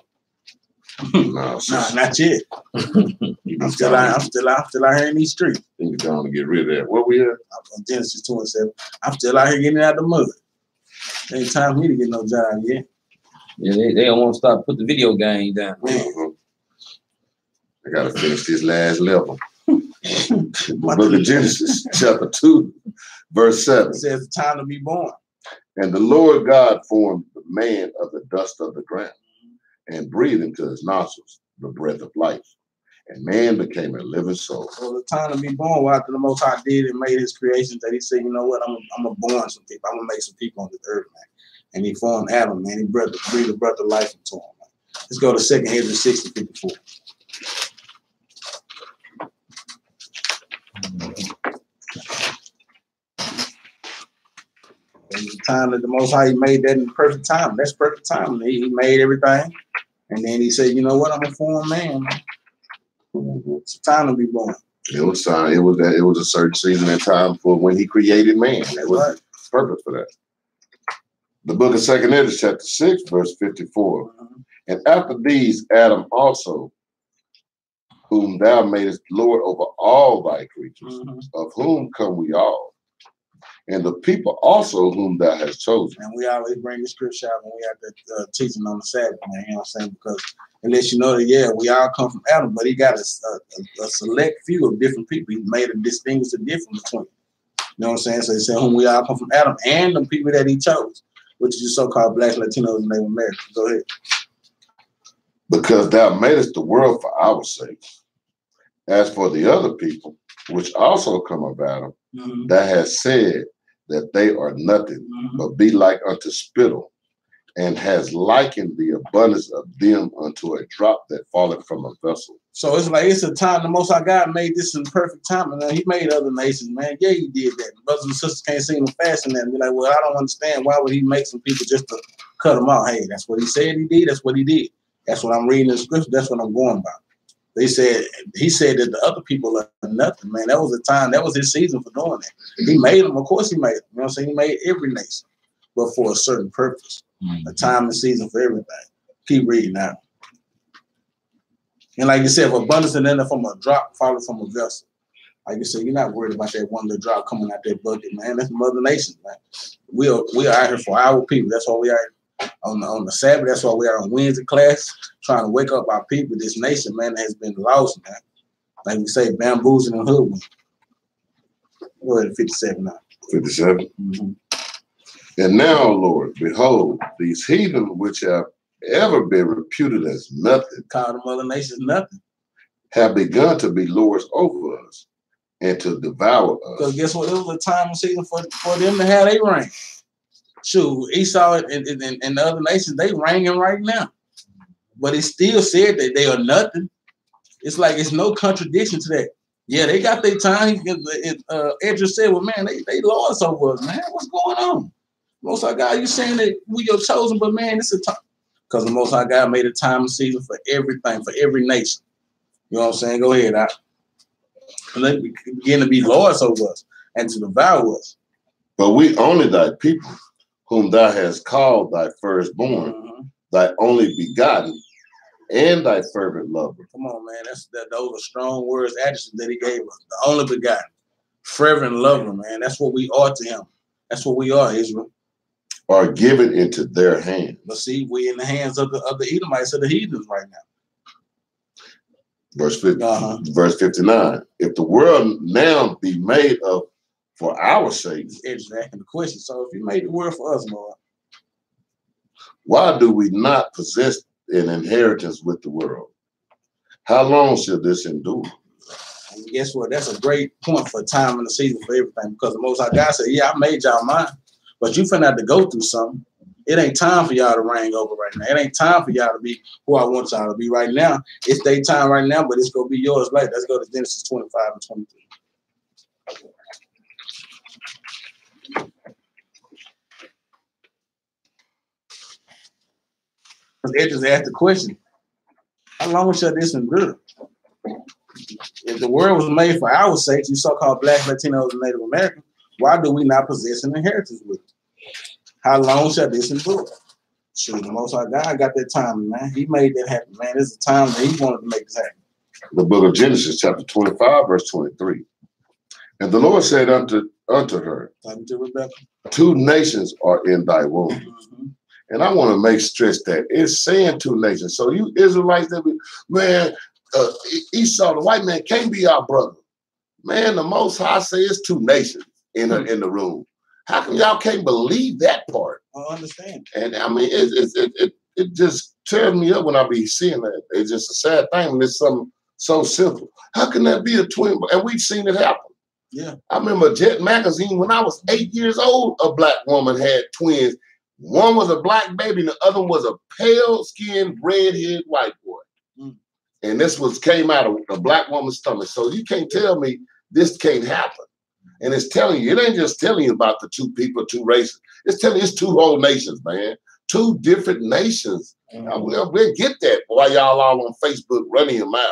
No, not yet. I'm still out here in these streets. You're going to get rid of that. Where we at? I'm Genesis 2 and 7. I'm still out here getting out the mud. Ain't time for me to get no job yet. Yeah, they don't want to stop put the video game down. I gotta finish this last level. The book of Genesis, chapter 2, verse 7. It says it's time to be born. And the Lord God formed the man of the dust of the ground and breathed into his nostrils the breath of life. And man became a living soul. So the time to be born, well, after the Most High did and made his creations, that he said, you know what, I'm gonna born some people. I'm gonna make some people on this earth, man. And he formed Adam, man. He breathed the breath of life into him, man. Let's go to 2 Ezra 6:54. The time that the Most High made that in perfect time. That's perfect time. He made everything, and then he said, "You know what? I'm a formed man. It's time to be born." It was time. It was a certain season and time for when he created man. That was right. Purpose for that. The book of 2 Ezra, chapter 6, verse 54. And after these, Adam also, whom thou madest Lord over all thy creatures, of whom come we all. And the people also whom thou hast chosen. And we always bring the scripture out when we have the teaching on the Sabbath, man. You know what I'm saying? Because it lets you know that, yeah, we all come from Adam, but he got a select few of different people. He made a distinguish the difference between. You know what I'm saying? So he said, whom we all come from Adam and the people that he chose, which is the so-called Black, Latinos, and Native Americans. Go ahead. Because thou madest the world for our sake. As for the other people, which also come of Adam, thou hast said that they are nothing, but be like unto spittle, and has likened the abundance of them unto a drop that falleth from a vessel. So it's like it's a time the Most High God made this in perfect time, and he made other nations, man. Yeah, he did that. Brothers and sisters can't see him fasting that and be like, well, I don't understand. Why would he make some people just to cut them out? Hey, that's what he said he did. That's what he did. That's what I'm reading in the scripture. That's what I'm going by. He said that the other people are nothing, man. That was the time. That was his season for doing that. He made them. Of course he made them. You know what I'm saying? He made every nation, but for a certain purpose. A time and season for everything. Keep reading now. And like you said, if abundance and then from a drop falling from a vessel. Like you said, you're not worried about that one little drop coming out that bucket, man. That's Mother Nation, man. We are out here for our people. That's why we are on the Sabbath. That's why we are on Wednesday class, trying to wake up our people. This nation, man, has been lost, man. Like we say, bamboozled and hoodwinked. Go ahead, 57 now. 57. And now, Lord, behold, these heathen which have ever been reputed as nothing, called the Mother Nations nothing, have begun to be lords over us and to devour us. Because guess what? It was a time and season for them to have their reign. Shoot, Esau and the other nations, they reigning right now. But it still said that they are nothing. It's like it's no contradiction to that. Yeah, they got their time. Ezra said, well, man, they lords over us, man. What's going on? Most High God, you saying that we are chosen, but man, it's a time. Because the Most High God made a time and season for everything, for every nation. You know what I'm saying? Go ahead, and let me begin to be lords over us and to devour us. But we only thy people, whom thou hast called thy firstborn, thy only begotten, and thy fervent lover. Come on, man. Those are strong words, adjectives that he gave us. The only begotten, fervent lover, man. That's what we are to him. That's what we are, Israel. Are given into their hands. But see, we in the hands of the Edomites, of the heathens right now. Verse 59. If the world now be made up for our sake. It's asking the question. So if you made the world for us, Lord, why do we not possess an inheritance with the world? How long shall this endure? And guess what? That's a great point for time and the season for everything. Because the Most High God said, yeah, I made y'all mine. But you finna have to go through something. It ain't time for y'all to reign over right now. It ain't time for y'all to be who I want y'all to be right now. It's their time right now, but it's gonna be yours later. Let's go to Genesis 25 and 23. It just asked the question, how long shall this endure? If the world was made for our sakes, you so-called Black, Latinos, and Native Americans, why do we not possess an inheritance with it? How long shall this endure? Sure, the Most High God got that time, man. He made that happen, man. There's a time that he wanted to make this happen. The book of Genesis, chapter 25, verse 23. And the Lord said unto her, Talking to Rebecca. 2 nations are in thy womb. Mm-hmm. And I want to make stress that it's saying 2 nations. So you Israelites, that be, man, Esau, the white man, can't be our brother. Man, the Most High say it's 2 nations in the room. How come y'all can't believe that part? I understand. And I mean, it just tears me up when I be seeing that. It's just a sad thing when it's something so simple. How can that be a twin? And we've seen it happen. Yeah. I remember Jet Magazine, when I was 8 years old, a black woman had twins. One was a black baby, and the other was a pale-skinned, red-haired white boy. Mm. And this came out of a black woman's stomach. So you can't tell me this can't happen. And it's telling you, it ain't just telling you about the 2 people, 2 races. It's telling you it's 2 whole nations, man. 2 different nations. We'll get that while y'all all on Facebook running your mouth.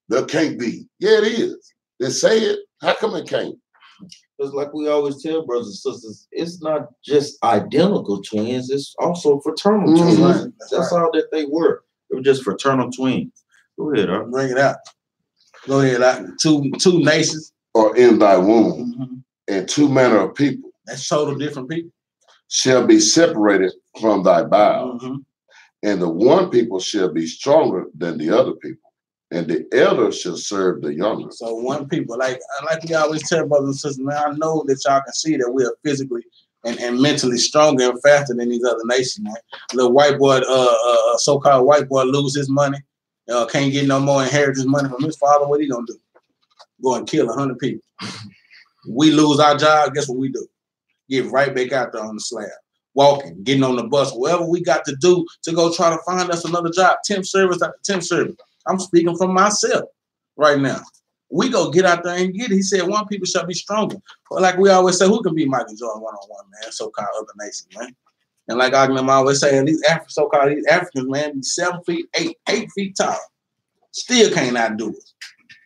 There can't be. Yeah, it is. They say it. How come it can't? Because like we always tell brothers and sisters, it's not just identical twins, it's also fraternal twins. Right. That's all that they were. They were just fraternal twins. Go ahead, bring it out. Go ahead. 2 nations are in thy womb, and 2 manner of people. That's total different people. Shall be separated from thy bowels, and the one people shall be stronger than the other people. And the elder shall serve the younger. So one people, like we always tell brothers and sisters, man, I know that y'all can see that we are physically and mentally stronger and faster than these other nations, man. The white boy, so-called white boy, lose his money, can't get no more inheritance money from his father. What he gonna do? Go and kill 100 people. We lose our job, guess what we do? Get right back out there on the slab, walking, getting on the bus, whatever we got to do to go try to find us another job. Temp service after temp service. I'm speaking from myself right now. We go get out there and get it. He said, one people shall be stronger. But like we always say, who can beat Michael Jordan one-on-one, man? So-called other nations, man. And like I always say, these so-called these Africans, man, be 7 feet, 8 feet tall. Still can't outdo us.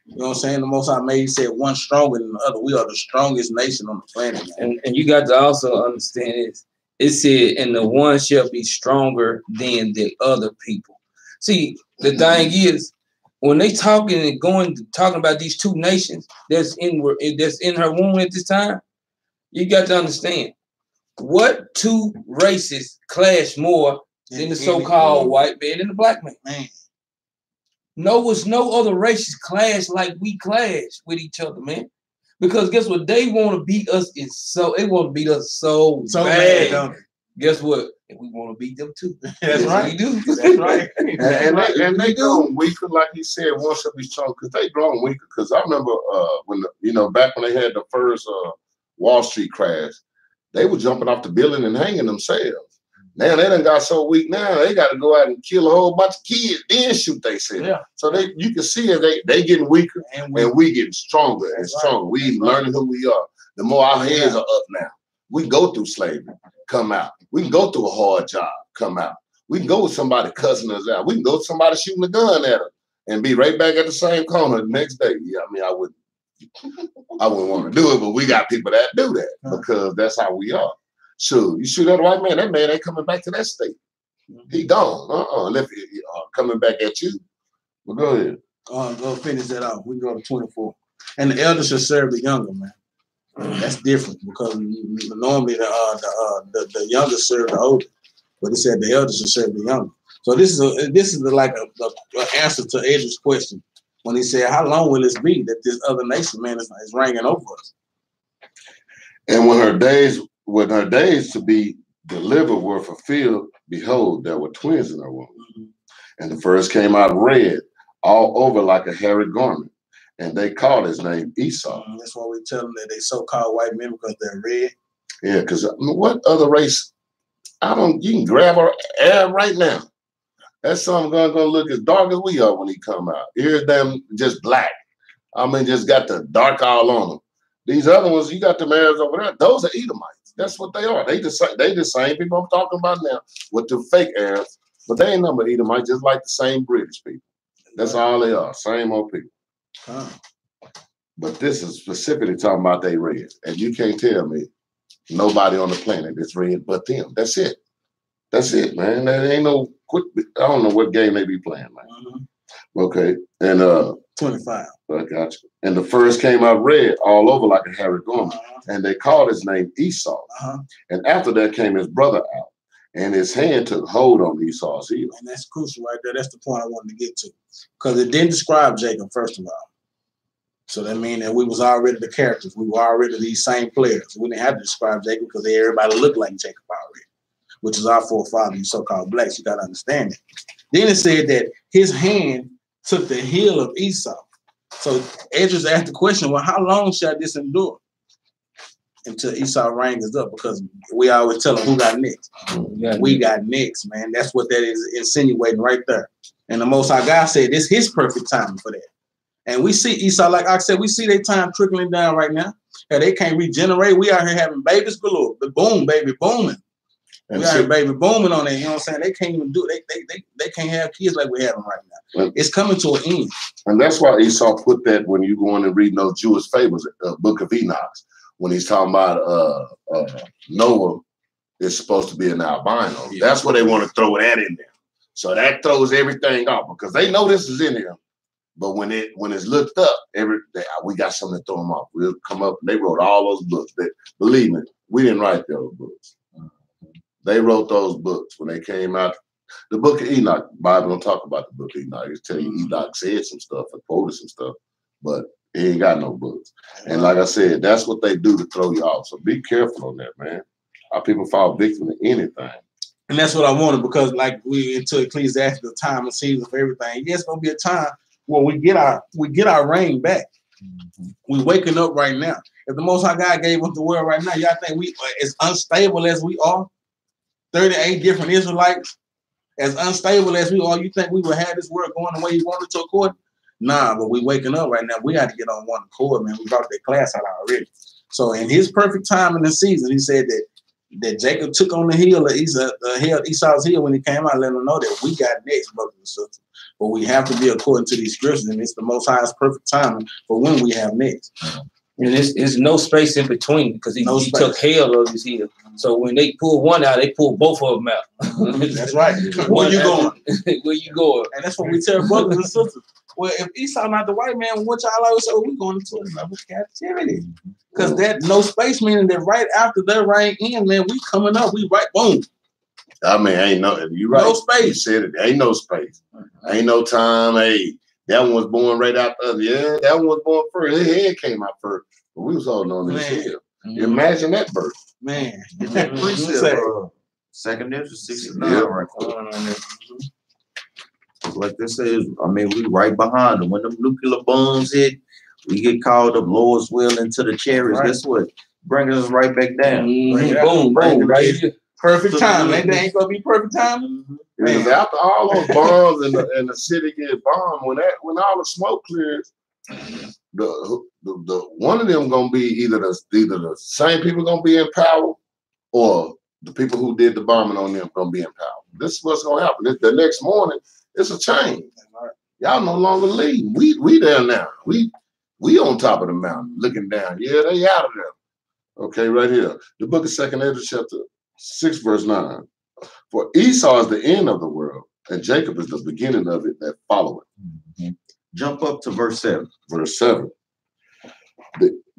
You know what I'm saying? The Most High made said one stronger than the other. We are the strongest nation on the planet, man. And you got to also understand this. It said, and the one shall be stronger than the other people. See, the thing is, when they talking about these 2 nations that's in her womb at this time, you got to understand what 2 races clash more than the so-called white man and the black man. No other races clash like we clash with each other, man. Because guess what? They want to beat us they want to beat us so bad. Don't they? Guess what? And we want to beat them too. That's right. We do. That's right. and they growing weaker, like he said, one should be strong, because they growing weaker. Because I remember back when they had the first Wall Street crash, they were jumping off the building and hanging themselves. Now they done got so weak now, they got to go out and kill a whole bunch of kids, then shoot themselves. Yeah. So you can see it, they getting weaker and we getting stronger and stronger. We learning who we are. The more our heads are up now. We can go through slavery, come out. We can go through a hard job, come out. We can go with somebody cussing us out. We can go with somebody shooting a gun at us and be right back at the same corner the next day. Yeah, I mean, I wouldn't want to do it, but we got people that do that because that's how we are. So you shoot at a white man, that man ain't coming back to that state. He gone. Unless he coming back at you. But go ahead. Go finish that out. We go to 24. And the elder should serve the younger, man. That's different because normally the younger serve the older, but it said the elder should serve the younger. So this is like an answer to Edge's question when he said, "How long will this be that this other nation, man, is reigning over us?" And when her days to be delivered were fulfilled, behold, there were twins in her womb, and the first came out red, all over like a hairy garment. And they called his name Esau. That's why we tell them that they so-called white men because they're red. Yeah, because what other race? You can grab our air right now. That son gonna look as dark as we are when he come out. Here's them just black. I mean, just got the dark all on them. These other ones, you got the Arabs over there. Those are Edomites. That's what they are. They the same people I'm talking about now with the fake Arabs, but they ain't number Edomites, just like the same British people. That's all they are, same old people. Huh. But this is specifically talking about they red, and you can't tell me nobody on the planet is red but them. That's it. That's it, man. There ain't no quick. I don't know what game they be playing, man. Okay, and 25. I got you. And the first came out red all over like a Harry Gorman, and they called his name Esau. And after that came his brother out, and his hand took hold on Esau's heel. And that's crucial right there. That's the point I wanted to get to, because it didn't describe Jacob first of all. So that means that we was already the characters. We were already these same players. We didn't have to describe Jacob because everybody looked like Jacob already, which is our forefather, you so-called blacks. You got to understand it. Then it said that his hand took the heel of Esau. So Esdras asked the question, well, how long shall this endure? Until Esau rings up, because we always tell him who got next. We got next, man. That's what that is insinuating right there. And the Most High God said it's his perfect timing for that. And we see Esau, like I said, we see their time trickling down right now. And they can't regenerate. We out here having babies galore. The boom, baby booming. We out here baby booming on it. You know what I'm saying? They can't even do it. They can't have kids like we're having right now. It's coming to an end. And that's why Esau put that when you go in and read those Jewish fables, Book of Enoch, when he's talking about Noah is supposed to be an albino. Yeah. That's where they want to throw that in there. So that throws everything off because they know this is in here. But when it's looked up, we got something to throw them off. We'll come up and they wrote all those books. Believe me, we didn't write those books. They wrote those books when they came out. The Book of Enoch, the Bible don't talk about the Book of Enoch. It's tell you Enoch said some stuff and quoted some stuff, but he ain't got no books. And like I said, that's what they do to throw you off. So be careful on that, man. Our people fall victim to anything. And that's what I wanted, because like we into Ecclesiastes, time and season for everything. Yeah, it's gonna be a time where we get our reign back. We waking up right now. If the Most High God gave us the world right now, y'all think we as unstable as we are? 38 different Israelites, as unstable as we are, you think we would have this world going the way you wanted to accord? Nah, but we waking up right now. We got to get on one accord, man. We brought that class out already. So in his perfect time in the season, he said that Jacob took on the heel of Esau's heel when he came out, letting him know that we got next, brothers and sisters. But we have to be according to these scriptures, and it's the Most High's perfect time for when we have next. And there's no space in between, because he took hail of his heel. So when they pull one out, they pull both of them out. That's right. Where you going? Where you going? And that's what we tell brothers and sisters. Well, if Esau not the white man, what y'all always say, we going into another captivity. Because that no space, meaning that right after their reign end, man, we coming up, we right, boom. I mean, ain't no, you right. No space. You said it, ain't no space. Ain't no time. Hey, that one was born right after. Yeah, that one was born first. His head came out first. But we was holding on to his head. Imagine that birth. Man. Second Ezra 69 right there. Like this is, I mean, we right behind them. When the nuclear bombs hit, we get called up Lord's will into the chariots. Right. Guess what? Bring us right back down. Boom, right here. Perfect time. That ain't gonna be perfect time. Because after all those bombs and the city get bombed, when all the smoke clears, the one of them gonna be either the same people gonna be in power, or the people who did the bombing on them gonna be in power. This is what's gonna happen. The next morning, it's a change. Y'all no longer lead. We there now. We on top of the mountain, looking down. Yeah, they out of there. Okay, right here. The book of 2 Ezra, chapter 6, verse 9. For Esau is the end of the world, and Jacob is the beginning of it that followeth. Jump up to verse 7. Verse 7.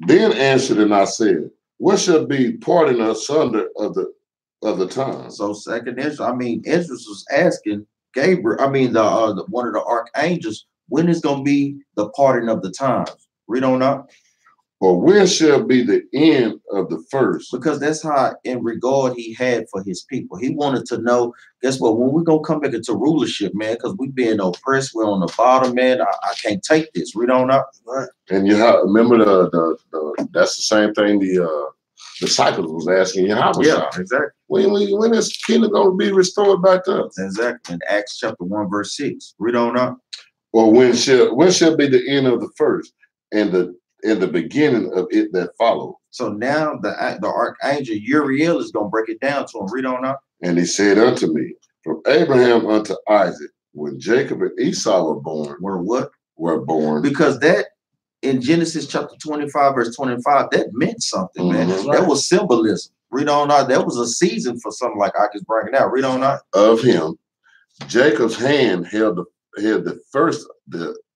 Then answered and I said, what shall be parting asunder of the time? So second Ezra, I mean, Ezra was asking Gabriel, I mean, the one of the archangels, when is going to be the parting of the times? Read on up. Or when shall be the end of the first? Because that's how in regard he had for his people. He wanted to know, guess what, when we're going to come back into rulership, man, because we being oppressed, we're on the bottom, man. I can't take this. Read on up. Right. And you have, remember that's the same thing disciples was asking Yahweh. Yeah, exactly. When is kingdom going to be restored back to us? Exactly. In Acts chapter 1, verse 6. Read on up. Or when shall be the end of the first and the beginning of it that follow? So now the archangel Uriel is going to break it down to him. Read on up. And he said unto me, from Abraham unto Isaac, when Jacob and Esau were born. Were what? Were born. Because that in Genesis chapter 25, verse 25, that meant something, man. That was symbolism. Read on out. That was a season for something like I just bringing out. Read on out. Of him, Jacob's hand held the first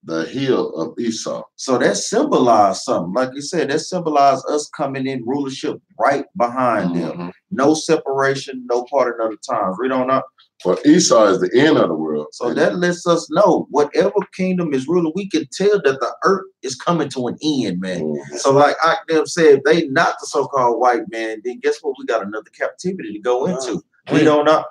the heel of Esau. So that symbolized something. Like you said, that symbolized us coming in rulership right behind them. No separation, no parting of the times. Read on up. For Esau is the end of the world. So that lets us know whatever kingdom is ruling, we can tell that the earth is coming to an end, man. So like Akhdam said, if they not the so-called white man, then guess what? We got another captivity to go into. Read on up.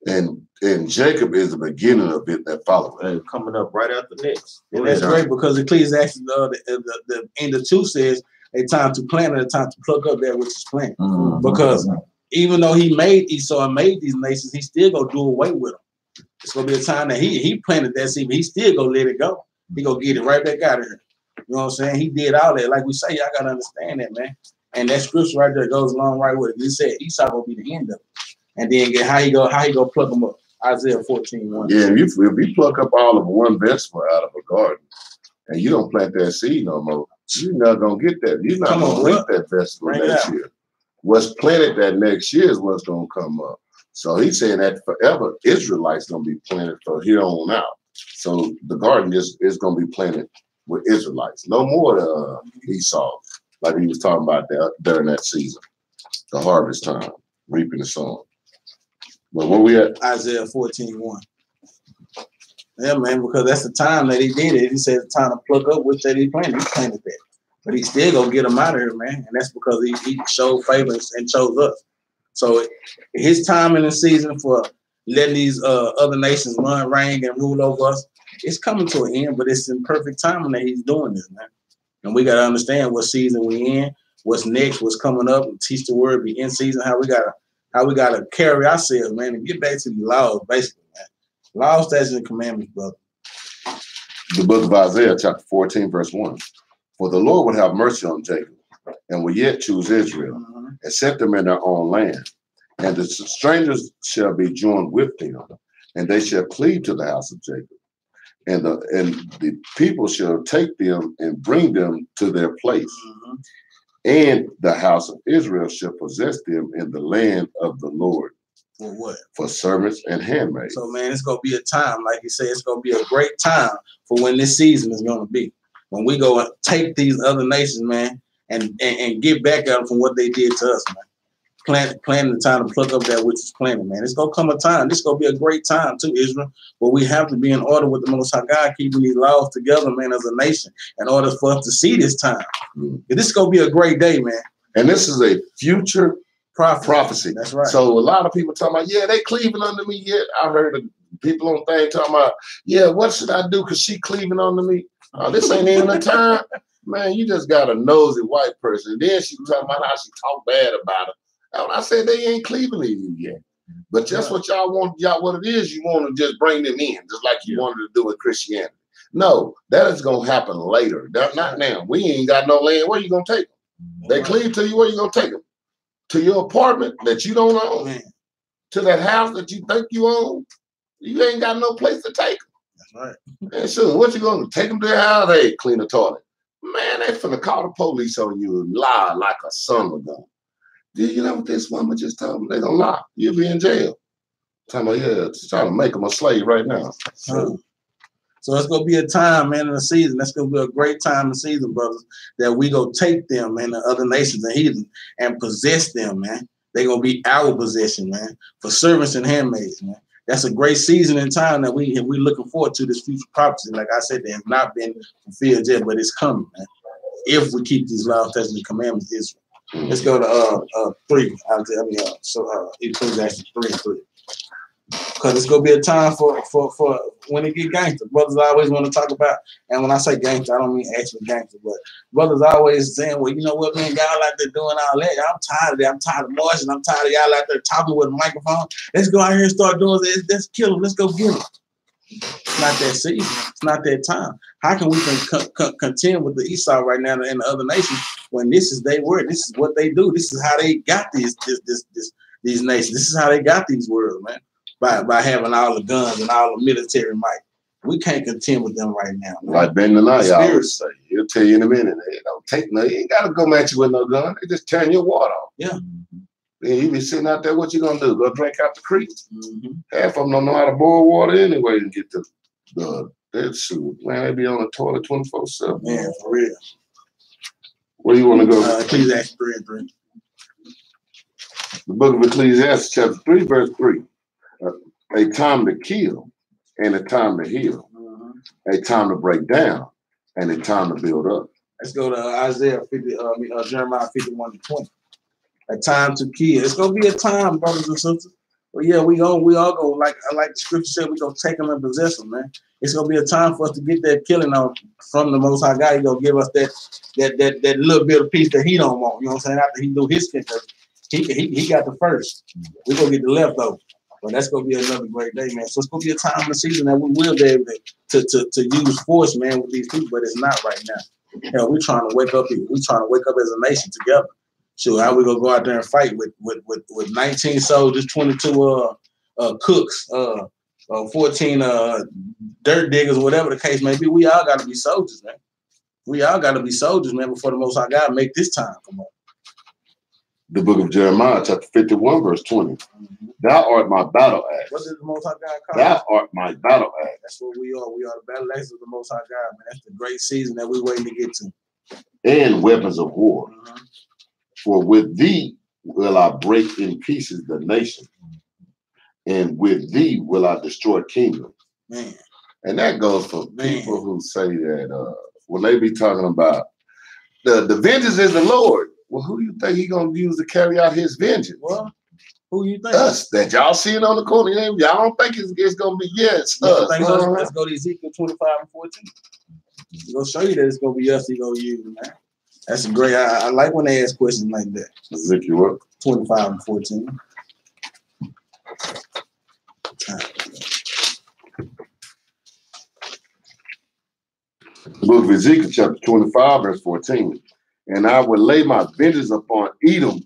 And Jacob is the beginning of it that follows. Coming up right after next. And that's great because Ecclesiastes the end of 2 says a time to plant and a time to pluck up that which is planted. Because even though he made Esau and made these nations, he still gonna do away with them. It's gonna be a time that he planted that seed, but he still gonna let it go. He gonna get it right back out of here. You know what I'm saying? He did all that. Like we say, y'all gotta understand that, man. And that scripture right there goes along right with it. He said Esau gonna be the end of it. And then get how he go plug them up. Isaiah 14:1. Yeah, if you pluck up all of one vegetable out of a garden and you don't plant that seed no more, you're not gonna get that. You're not gonna reap that vegetable next year. What's planted that next year is what's gonna come up. So he's saying that forever Israelites gonna be planted from here on out. So the garden is gonna be planted with Israelites. No more Esau, like he was talking about during that season, the harvest time, reaping the sowing. But where we at? Isaiah 14:1. Yeah, man, because that's the time that he did it. He said the time to pluck up which that he planted. He planted that. But he still gonna get them out of here, man. And that's because he showed favor and chose us. So his time in the season for letting these other nations reign and rule over us, it's coming to an end, but it's in perfect timing that he's doing this, man. And we gotta understand what season we in, what's next, what's coming up, and teach the word, be in season, how we gotta carry ourselves, man, and get back to the laws, basically, man. Laws, statutes, and commandments, brother. The book of Isaiah, chapter 14, verse 1. For the Lord will have mercy on Jacob, and will yet choose Israel, and set them in their own land. And the strangers shall be joined with them, and they shall cleave to the house of Jacob. And the people shall take them and bring them to their place. And the house of Israel shall possess them in the land of the Lord. For what? For servants and handmaids. So, man, it's going to be a time, like you say, it's going to be a great time for when this season is going to be. When we go and take these other nations, man, and get back at them from what they did to us, man. Planting the time to pluck up that which is planted, man. It's going to come a time. This is going to be a great time, too, Israel, but we have to be in order with the Most High God, keeping these laws together, man, as a nation, in order for us to see this time. This is going to be a great day, man. And this is a future prophecy. That's right. So a lot of people talking about, yeah, they cleaving under me yet. I heard people on thing talking about, yeah, what should I do? Because she cleaving under me. This ain't even the time. Man, you just got a nosy white person. And then she was talking about how she talked bad about her. And I said they ain't cleaving to you yet. But just what y'all want, what it is, you want to just bring them in, just like you wanted to do with Christianity. No, that is going to happen later. Not now. We ain't got no land. Where you going to take them? They cleave to you. Where you going to take them? To your apartment that you don't own? Man. To that house that you think you own? You ain't got no place to take them. Right. Man, sure. What you gonna take them to their house? Hey, clean the toilet. Man, they finna call the police on you and lie like a son of a gun. Did you know what this woman just told me? They gonna lie. You'll be in jail. Trying to make them a slave right now. So it's gonna be a time, man, in the season. That's gonna be a great time in the season, brothers, that we go take them, man, to other nations and heathens and possess them, man. They gonna be our possession, man, for servants and handmaids, man. That's a great season and time that we looking forward to this future prophecy. Like I said, they have not been fulfilled yet, but it's coming, man. If we keep these laws, statutes, and commandments, Israel. Let's go to 3. Ecclesiastes 3:3. Because it's gonna be a time for when it get gangster. Brothers always want to talk about, and when I say gangster, I don't mean actual gangster, but brothers always saying, well, you know what, man, y'all out there doing all that. I'm tired of that. I'm tired of marching. I'm tired of y'all out there talking with a microphone. Let's go out here and start doing this. Let's kill them. Let's go get them. It's not that season. It's not that time. How can we contend with the Esau right now and the other nations when this is their word? This is what they do. This is how they got these nations. This is how they got these worlds, man. By having all the guns and all the military might. We can't contend with them right now. Man. Like Ben Lanai always say, he'll tell you in a minute, they don't take no, you ain't gotta go at you with no gun. They just turn your water off. Yeah. Then you be sitting out there, what you gonna do? Go drink out the creek? Half of them don't know how to boil water anyway and get that shoot. Man, they be on the toilet 24/7. Man, for real. Where you wanna go? Ecclesiastes 3:3. The book of Ecclesiastes, chapter 3, verse 3. A time to kill and a time to heal. A time to break down and a time to build up. Let's go to Jeremiah 51:20. A time to kill. It's gonna be a time, brothers and sisters. Well, yeah, we all go like the scripture said, we gonna take them and possess them, man. It's gonna be a time for us to get that killing on from the Most High God. He gonna give us that little bit of peace that he don't want. You know what I'm saying? After he do his thing, he got the first. We gonna get the leftover. But that's gonna be another great day, man. So it's gonna be a time in the season that we will be able to use force, man, with these people, but it's not right now. Hell, we're trying to wake up. We're trying to wake up as a nation together. So how we gonna go out there and fight with 19 soldiers, 22 cooks, 14 dirt diggers, whatever the case may be? We all got to be soldiers, man. We all got to be soldiers, man, before the Most High God make this time come on. The book of Jeremiah, chapter 51, verse 20. Thou art my battle axe. What did the Most High God call Thou art my battle axe. That's what we are. We are the battle axes of the Most High God, man. That's the great season that we're waiting to get to. And weapons of war. For with thee will I break in pieces the nation, and with thee will I destroy kingdoms. Man. And that goes for people who say that when they be talking about the vengeance is the Lord. Well, who do you think he gonna use to carry out his vengeance? Well, who you think? Us. That y'all seeing on the corner. Y'all don't think it's gonna be us. Let's go to Ezekiel 25:14. He's gonna show you that it's gonna be us. He gonna use, man. That's great. I like when they ask questions like that. Ezekiel what? 25:14. The book of Ezekiel, chapter 25, verse 14. And I will lay my vengeance upon Edom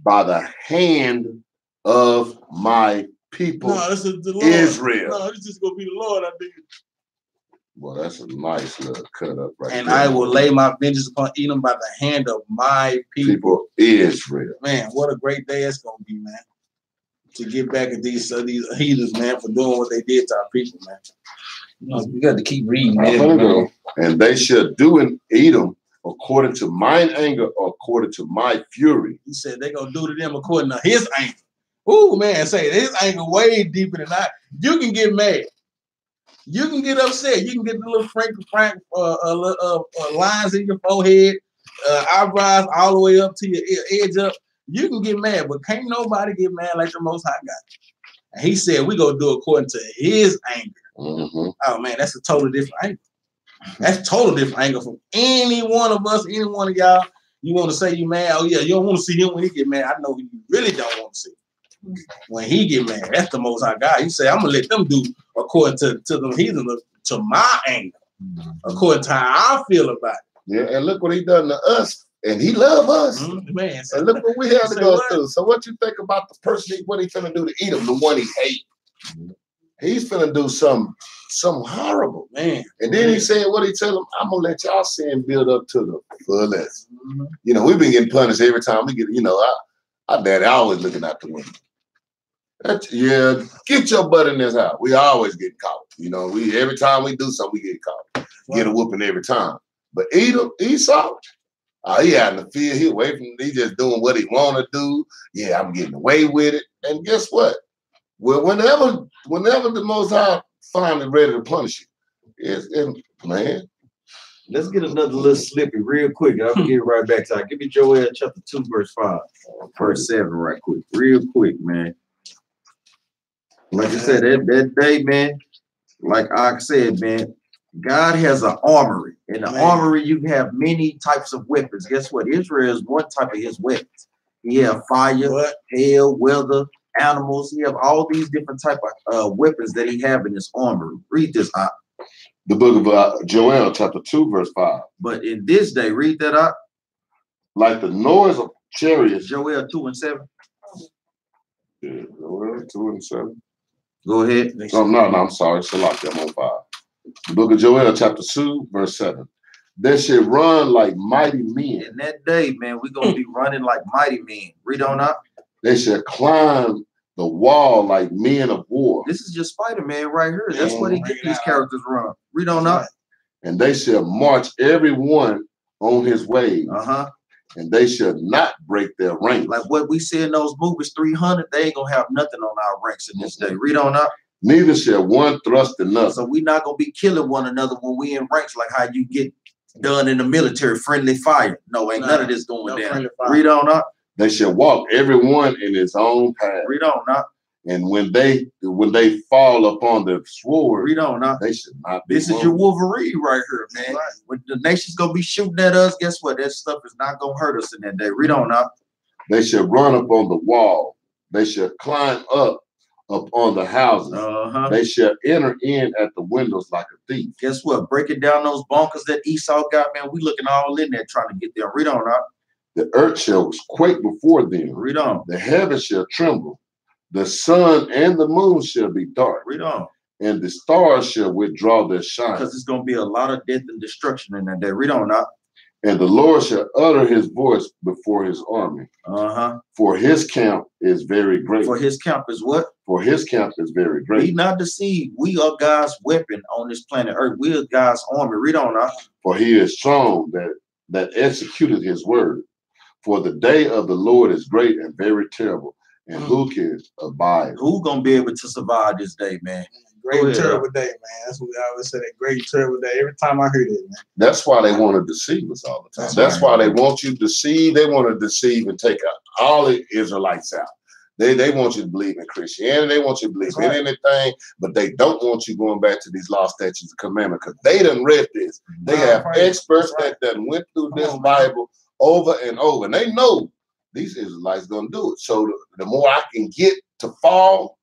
by the hand of my people, Israel. No, it's just gonna be the Lord, I think. Well, that's a nice little cut up right and there. I will lay my vengeance upon Edom by the hand of my people, Israel. Man, what a great day it's gonna be, man. To get back at these heathens, man, for doing what they did to our people, man. You know, we got to keep reading, man. And they shall do in Edom according to mine anger or according to my fury. He said they're gonna do to them according to his anger. Ooh, man, say his anger way deeper than I. You can get mad. You can get upset. You can get the little frank lines in your forehead, eyebrows all the way up to your edge up. You can get mad, but can't nobody get mad like the Most High God. And he said we gonna do according to his anger. Oh man, that's a totally different anger. That's totally different anger from any one of us, any one of y'all. You want to say you mad? Oh yeah, you don't want to see him when he get mad. I know you really don't want to see him. When he get mad, that's the Most High God. He say, I'm gonna let them do according to them heathen, to my anger, according to how I feel about it. Yeah, and look what he done to us, and he love us. Man, and look what we have to go through. So what you think about the person, what he finna do to Edom, the one he hate? He's finna do something horrible, man. And then he said, what he tell him? I'm gonna let y'all sin build up to the fullest. You know, we've been getting punished every time we get, you know, our daddy always looking out the window. Yeah, get your butt in this house. We always get caught. You know, every time we do something, we get caught. Get a whooping every time. But Esau, he out in the field, he away from, he just doing what he want to do. Yeah, I'm getting away with it. And guess what? Well, whenever the Most High finally ready to punish you, man. Let's get another little slippy real quick. I'm gonna get right back to it. Give me Joel chapter 2, verse 5, verse 7, right quick, real quick, man. Like I said, that day, man, like I said, man, God has an armory. In the armory, you have many types of weapons. Guess what? Israel is one type of his weapons. He have fire, hail, weather, animals. He have all these different type of weapons that he have in his armory. Read this out. The book of Joel, chapter 2, verse 5. But in this day, read that out. Like the noise of chariots. Joel 2 and 7. Yeah, Joel 2 and 7. Go ahead. No, I'm sorry. Salaki, I'm on 5. The book of Joel, chapter 2, verse 7. They should run like mighty men. In that day, man, we're going to be running like mighty men. Read on up. They should climb the wall like men of war. This is just Spider-Man right here. That's what he get these characters run. Read on up. And they shall march everyone on his way. And they shall not break their ranks. Like what we see in those movies, 300, they ain't going to have nothing on our ranks in this day. Read on up. Neither shall one thrust another. So we're not going to be killing one another when we in ranks like how you get done in the military, friendly fire. No, ain't none of this going down. Read on up. They shall walk everyone in his own path. Read on up. And when they fall upon the sword, read on up. They should not be. This is your Wolverine right here, man. Right. When the nation's gonna be shooting at us, guess what? That stuff is not gonna hurt us in that day. Read on up. They shall run up on the wall. They shall climb up on the houses. They shall enter in at the windows like a thief. Guess what? Breaking down those bunkers that Esau got, man. We looking all in there trying to get there. Read on up. The earth shall quake before them. Read on. The heavens shall tremble. The sun and the moon shall be dark. Read on. And the stars shall withdraw their shine. Because it's going to be a lot of death and destruction in that day. Read on up. And the Lord shall utter his voice before his army. For his camp is very great. For his camp is what? For his camp is very great. Be not deceived. We are God's weapon on this planet Earth. We are God's army. Read on up. For he is strong that executed his word. For the day of the Lord is great and very terrible. And who can abide? Who gonna be able to survive this day, man? Great and terrible day, man. That's what we always say. That great and terrible day. Every time I hear that, man. That's why they want to deceive us all the time. That's why they want you to deceive. They want to deceive and take all the Israelites out. They want you to believe in Christianity. They want you to believe in anything, but they don't want you going back to these law, statutes, and commandments because they done read this. They have experts that done went through this Bible over and over, and they know these Israelites gonna do it. So the more I can get to fall,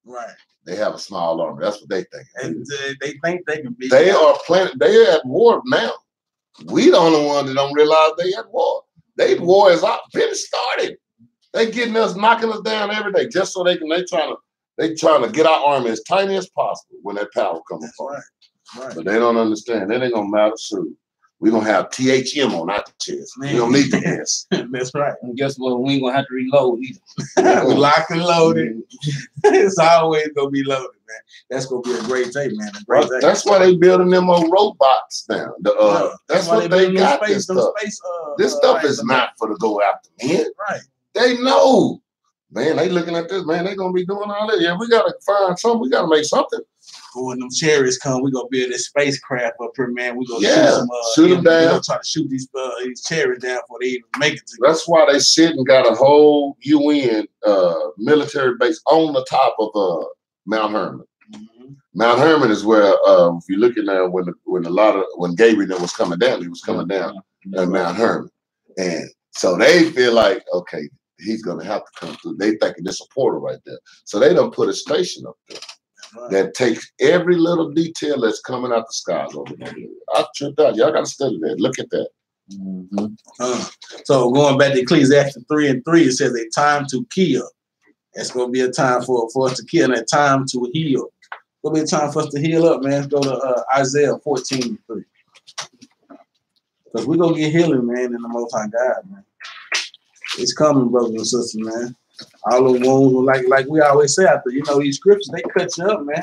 right? They have a small army. That's what they think. And they think they can be. They are planning. They are at war now. We the only one that don't realize they at war. They war is out. Been started. They getting us, knocking us down every day, just so they can. They trying to get our army as tiny as possible when that power comes apart. Right. But they don't understand. That ain't gonna matter soon. We're going to have THM on our chest. We don't need the S. That's right. And guess what? We ain't going to have to reload either. We locked and loaded. It's always going to be loaded, man. That's going to be a great day, man. A great day. That's why they building them old robots now. That's what they got this stuff. This stuff is not for to go after men. Right. They know. Man, they looking at this, man. They going to be doing all that. Yeah, we got to find something. We got to make something. When them chariots come, we're gonna build this spacecraft up here, man. We're gonna shoot them down. We're gonna try to shoot these chariots down before they even make it to That's why they sit and got a whole UN military base on the top of Mount Hermon. Mount Hermon is where if you're looking at when Gabriel was coming down, he was coming down at Mount Hermon. And so they feel like, okay, he's gonna have to come through. They thinking it's a portal right there. So they don't put a station up there. That takes every little detail that's coming out the skies over there. I tripped out. Y'all got to study that. Look at that. So going back to Ecclesiastes 3:3, it says a time to kill. It's going to be a time for us to kill and a time to heal. It's going to be a time for us to heal up, man. Let's go to Isaiah 14:3. Because we're going to get healing, man, in the Most High God, man. It's coming, brothers and sisters, man. All the wounds, like we always say out there, these scriptures, they cut you up, man.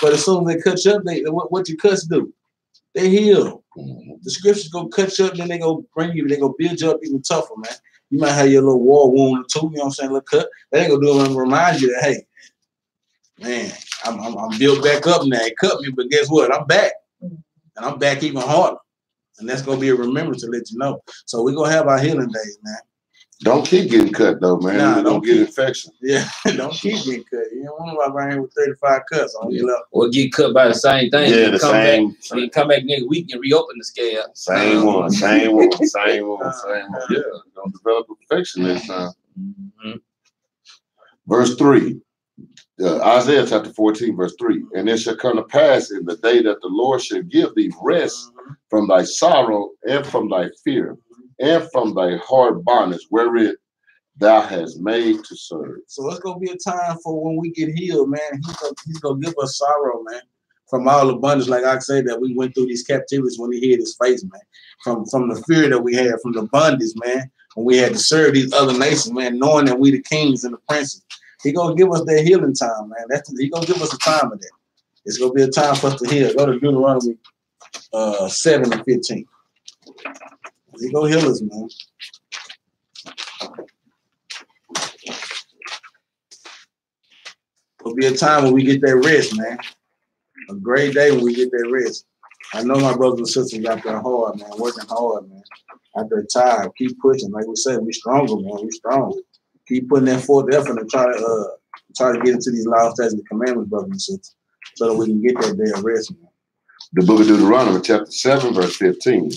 But as soon as they cut you up, what your cuts do? They heal. The scriptures go cut you up, then they go bring you, they go build you up even tougher, man. You might have your little war wound or two, you know what I'm saying, little cut. They ain't gonna do it and remind you that, hey, man, I'm built back up now. It cut me, but guess what? I'm back. And I'm back even harder. And that's gonna be a remembrance to let you know. So we're gonna have our healing days, man. Don't keep getting cut though, man. Nah, don't get infection. Yeah, don't keep getting cut. You don't want to walk around here with 35 cuts on your left. Or get cut by the same thing. Yeah, the same. Then come back next week and reopen the scale. Same one. Yeah, don't develop infection next time. Verse 3. Isaiah chapter 14, verse 3. And it shall come to pass in the day that the Lord shall give thee rest from thy sorrow and from thy fear and from thy hard bondage wherein thou hast made to serve. So it's gonna be a time for when we get healed, man. He's gonna give us sorrow, man. From all the abundance, like I say, that we went through these captivities when he hid his face, man. From the fear that we had, from the bondage, man, when we had to serve these other nations, man, knowing that we the kings and the princes. He gonna give us that healing time, man. He gonna give us a time of that. It's gonna be a time for us to heal. Go to Deuteronomy 7 and 15. He gonna heal us, man. It'll be a time when we get that rest, man. A great day when we get that rest. I know my brothers and sisters out there hard, man, working hard, man. Out there tired, keep pushing. Like we said, we stronger, man. We strong. Keep putting that forth effort and try to get into these laws, statutes, and commandments, brothers and sisters, so that we can get that day of rest, man. The book of Deuteronomy, chapter 7, verse 15.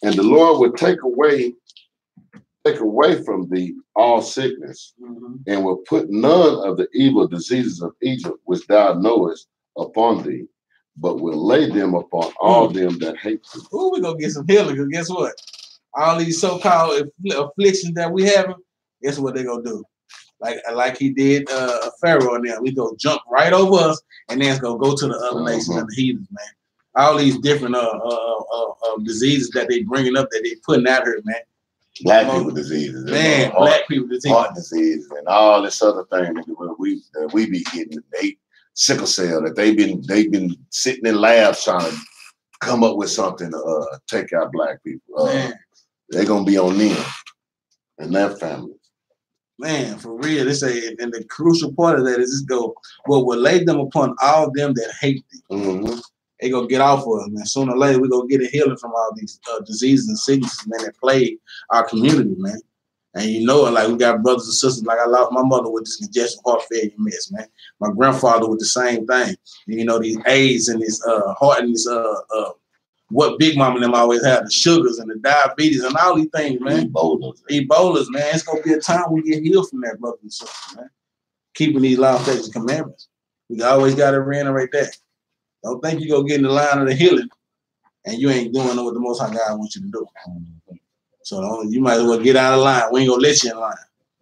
And the Lord would take away from thee all sickness, and will put none of the evil diseases of Egypt which thou knowest upon thee, but will lay them upon all them that hate thee. Ooh, we're gonna get some healing, because guess what? All these so-called afflictions that we have, guess what they're gonna do? Like he did Pharaoh and them. We go jump right over us, and then it's gonna go to the other nations and the heathens, man. All these different diseases that they bringing up, that they putting out here, man. Black people diseases, man. Black people diseases, heart disease, and all this other thing that we be getting. They sickle cell that they've been sitting in labs trying to come up with something to take out black people. They're gonna be on them and their families. Man, for real, they say, and the crucial part of that is this go, well, we'll lay them upon all them that hate thee. They gonna get off of us, man. Sooner or later, we're gonna get a healing from all these diseases and sicknesses, man, that plague our community, man. And you know it, like we got brothers and sisters, like I lost my mother with this congestive heart failure mess, man. My grandfather with the same thing. You know, these AIDS and this heart and this what Big Mama and them always had, the sugars and the diabetes and all these things, man. Ebolas, man. It's gonna be a time we get healed from that, brothers and sisters, man. Keeping these laws, statutes, and commandments. We always gotta reiterate that. Don't think you're gonna get in the line of the healing and you ain't doing what the Most High God wants you to do. So you might as well get out of line. We ain't gonna let you in line.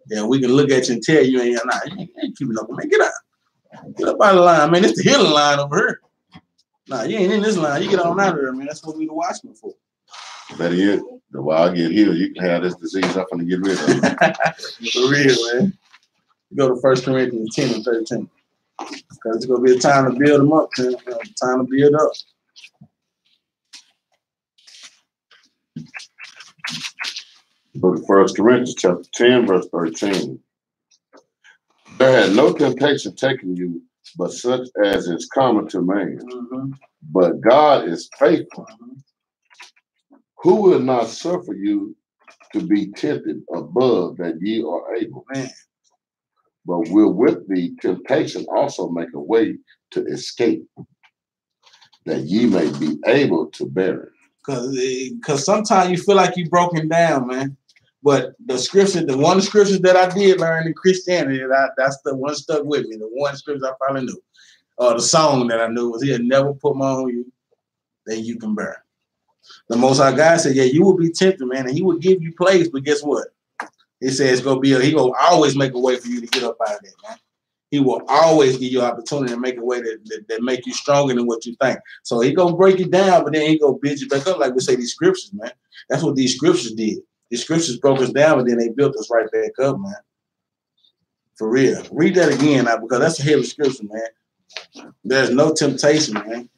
Yeah, we can look at you and tell you you ain't keeping up. Man, get out. Get up out of the line, man. It's the healing line over here. Nah, you ain't in this line. You get on out of there, man. That's what we the watchmen for. Better yet, while I get healed, you can have this disease up and get rid of it. For real, man. Go to 1 Corinthians 10 and 13. Because it's going to be a time to build them up, man. Time to build up. Go to 1 Corinthians chapter 10, verse 13. There had no temptation taken you, but such as is common to man. But God is faithful, who will not suffer you to be tempted above that ye are able. But will with the temptation also make a way to escape, that ye may be able to bear it. Because sometimes you feel like you're broken down, man. But the scripture, the one scriptures that I did learn in Christianity, that's the one stuck with me. The one scripture I probably knew. The song that I knew was, he'll never put more on you than you can bear. The Most High God said, yeah, you will be tempted, man, and he will give you plagues, but guess what? He says it's gonna be he will always make a way for you to get up out of that, man. He will always give you an opportunity to make a way that make you stronger than what you think. So he gonna break you down, but then he gonna build you back up, like we say these scriptures, man. That's what these scriptures did. These scriptures broke us down, but then they built us right back up, man. For real. Read that again now, because that's a heavy scripture, man. There's no temptation, man.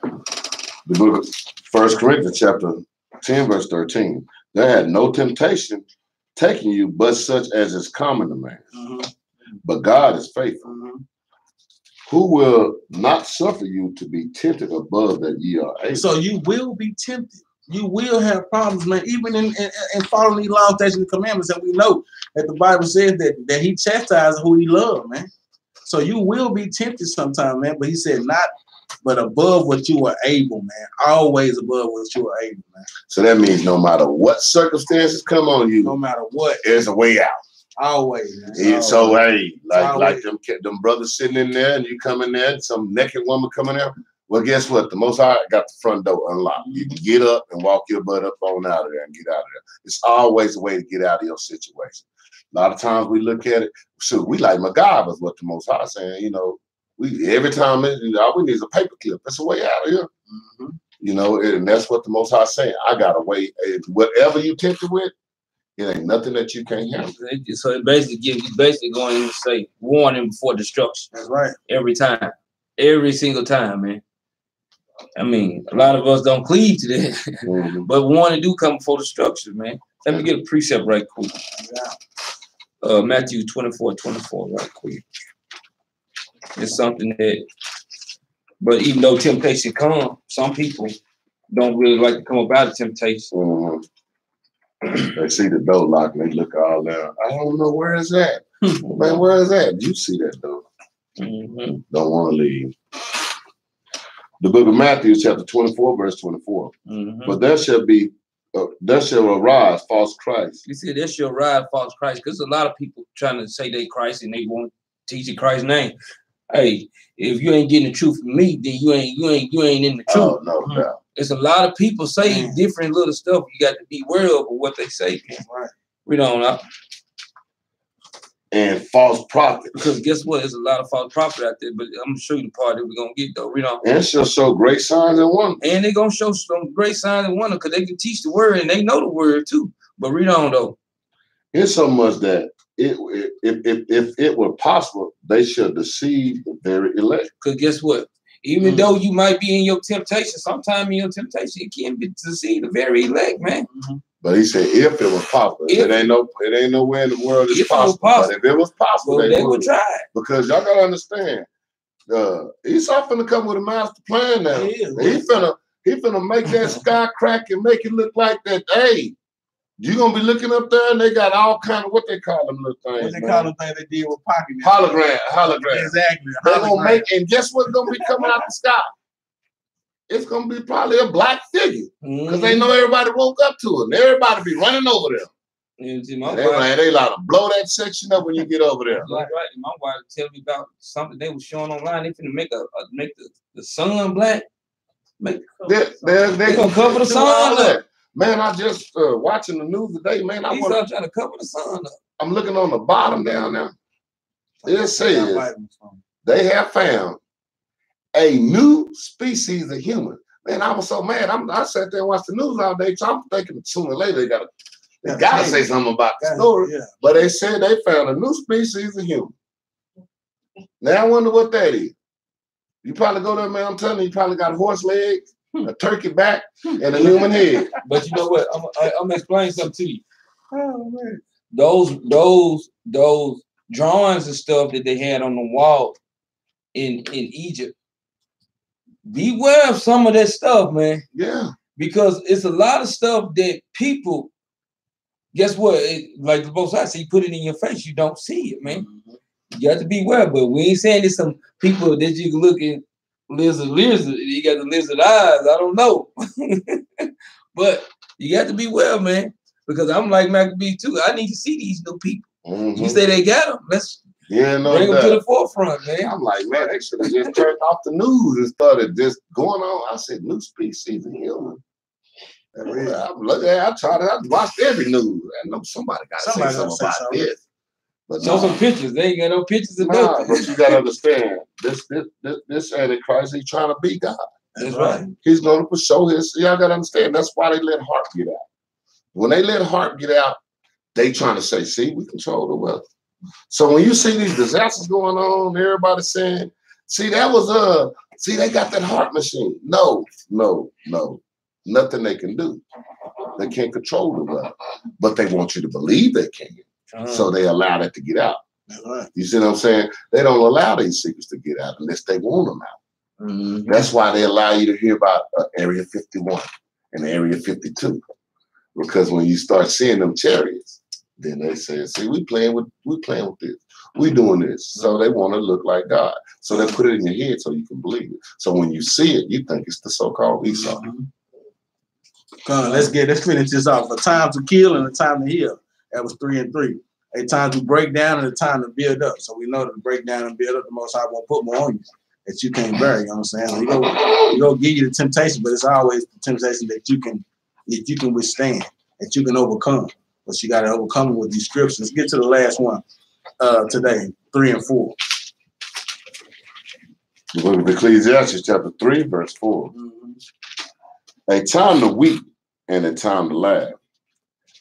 The book of 1 Corinthians chapter 10, verse 13. There had no temptation taking you, but such as is common to man. But God is faithful, who will not suffer you to be tempted above that ye are able. So you will be tempted. You will have problems, man. Even in following these laws, statutes, and commandments, and we know that the Bible says that He chastises who He loves, man. So you will be tempted sometime, man. But He said not, but above what you are able, man. Always above what you are able, man. So that means no matter what circumstances come on you, no matter what, there's a way out. Always, man. And so hey, like them brothers sitting in there, and you come in there, and some naked woman coming there. Well, guess what? The Most High got the front door unlocked. You can get up and walk your butt up on out of there and get out of there. It's always a way to get out of your situation. A lot of times we look at it, so we like MacGyver is what the Most High saying. You know, every time all we need is a paper clip. It's a way out of here. Mm-hmm. You know, and that's what the Most High saying. I got a way. Whatever you tempted with, it ain't nothing that you can't handle. So it basically going to say warning before destruction. That's right. Every time, every single time, man. I mean, a lot of us don't cleave to that, mm-hmm. but warning do come before destruction, man. Let me get a precept right quick. Yeah. Matthew 24:24, right quick. It's something that, but even though temptation comes, some people don't really like to come up out of temptation. Mm-hmm. They see the door locked and they look all there. I don't know where is that. Man, where is that? You see that door. Mm-hmm. Don't want to leave. The book of Matthew, chapter 24, verse 24. Mm-hmm. But there shall arise false Christ. You see, there shall arise false Christ, because a lot of people trying to say they Christ and they won't teach in Christ's name. Hey, if you ain't getting the truth from me, then you ain't in the truth. Oh, no doubt. Mm-hmm. There's a lot of people saying different little stuff. You got to be aware of what they say. Right. We don't know. And false prophets. Because guess what? There's a lot of false prophets out there, but I'm going to show you the part that we're going to get, though. We don't. And she'll show great signs and wonders. And they're going to show some great signs and wonders because they can teach the word and they know the word, too. But read on, though. It's so much that if it were possible, they should deceive the very elect. Because guess what? Even though you might be in your temptation, sometime in your temptation, it can be to see the very elect, man. Mm-hmm. But he said, if it was possible, it ain't nowhere in the world it's possible. But if it was possible, they would try. Because y'all gotta understand, Esau finna come with a master plan now. He finna make that sky crack and make it look like that. Hey, you gonna be looking up there and they got all kind of what they call them little things. What they call them things they did with pocket. Hologram. Exactly. They're gonna make, and guess what's gonna be coming out the sky? It's gonna be probably a black figure because they know everybody woke up to it. And everybody be running over them. They allowed to blow that section up when you get over there. Right. My wife tell me about something they were showing online. They finna make the sun black. They're gonna cover the sun up. Man, I just watching the news today. Man, I'm trying to cover the sun up. I'm looking on the bottom down there. It says they have found a new species of human. Man, I was so mad. I sat there and watched the news all day. So I'm thinking sooner or later they gotta say something about the story. Yeah. But they said they found a new species of human. Now I wonder what that is. You probably go there, man. I'm telling you probably got horse legs, a turkey back, and a human head. But you know what? I'm gonna explain something to you. Oh man. Those drawings and stuff that they had on the wall in Egypt. Beware of some of that stuff, man. Yeah. Because it's a lot of stuff that people, guess what? Like the both sides say, you put it in your face, you don't see it, man. Mm-hmm. You have to beware. But we ain't saying there's some people that you can look at lizard. You got the lizard eyes. I don't know. But you got to beware, man. Because I'm like Maccabee too. I need to see these new people. Mm-hmm. You say they got them. Let's bring them to the forefront, man. I'm like, man, they should have just turned off the news and started just going on. I said, new species of human. I watched every news. I know somebody got to say something about this. But show some pictures. They ain't got no pictures of nothing. But you got to understand, this Antichrist, he's trying to be God. That's right. He's going to show his. Y'all got to understand. That's why they let Harp get out. When they let Harp get out, they trying to say, see, we control the weather. So when you see these disasters going on, everybody saying, see, that was see, they got that heart machine. No. Nothing they can do. They can't control the weather. But they want you to believe they can. So they allow that to get out. You see what I'm saying? They don't allow these secrets to get out unless they want them out. Mm-hmm. That's why they allow you to hear about Area 51. in Area 52. Because when you start seeing them chariots, then they say, see, we playing with this. We doing this. So they want to look like God. So they put it in your head so you can believe it. So when you see it, you think it's the so-called Esau. Come on, let's finish this off. A time to kill and a time to heal. That was 3 and 3. A time to break down and a time to build up. So we know that to break down and build up, the Most High won't put more on you that you can't bear. You know what I'm saying? So he gonna give you the temptation, but it's always the temptation that you can withstand, that you can overcome. But you got to overcome it with these scriptures. Let's get to the last one today, 3 and 4. The book of Ecclesiastes, chapter 3, verse 4. A time to weep and a time to laugh.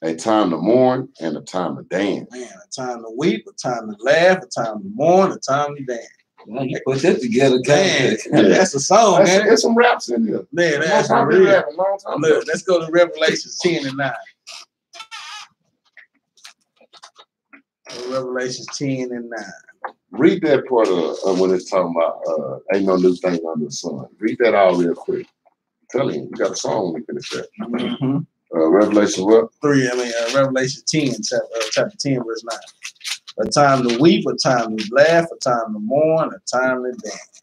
A time to mourn and a time to dance. Man, a time to weep, a time to laugh, a time to mourn, a time to dance. Man, you put that together, man. That's a song, man. There's some raps in here. Man, that's real. Look, let's go to Revelation 10 and 9. Revelation 10 and 9. Read that part of when it's talking about ain't no new thing under the sun. Read that all real quick. Tell him, you got a song we finish that. Revelation what? 3, Revelation 10, chapter 10, verse 9. A time to weep, a time to laugh, a time to mourn, a time to dance.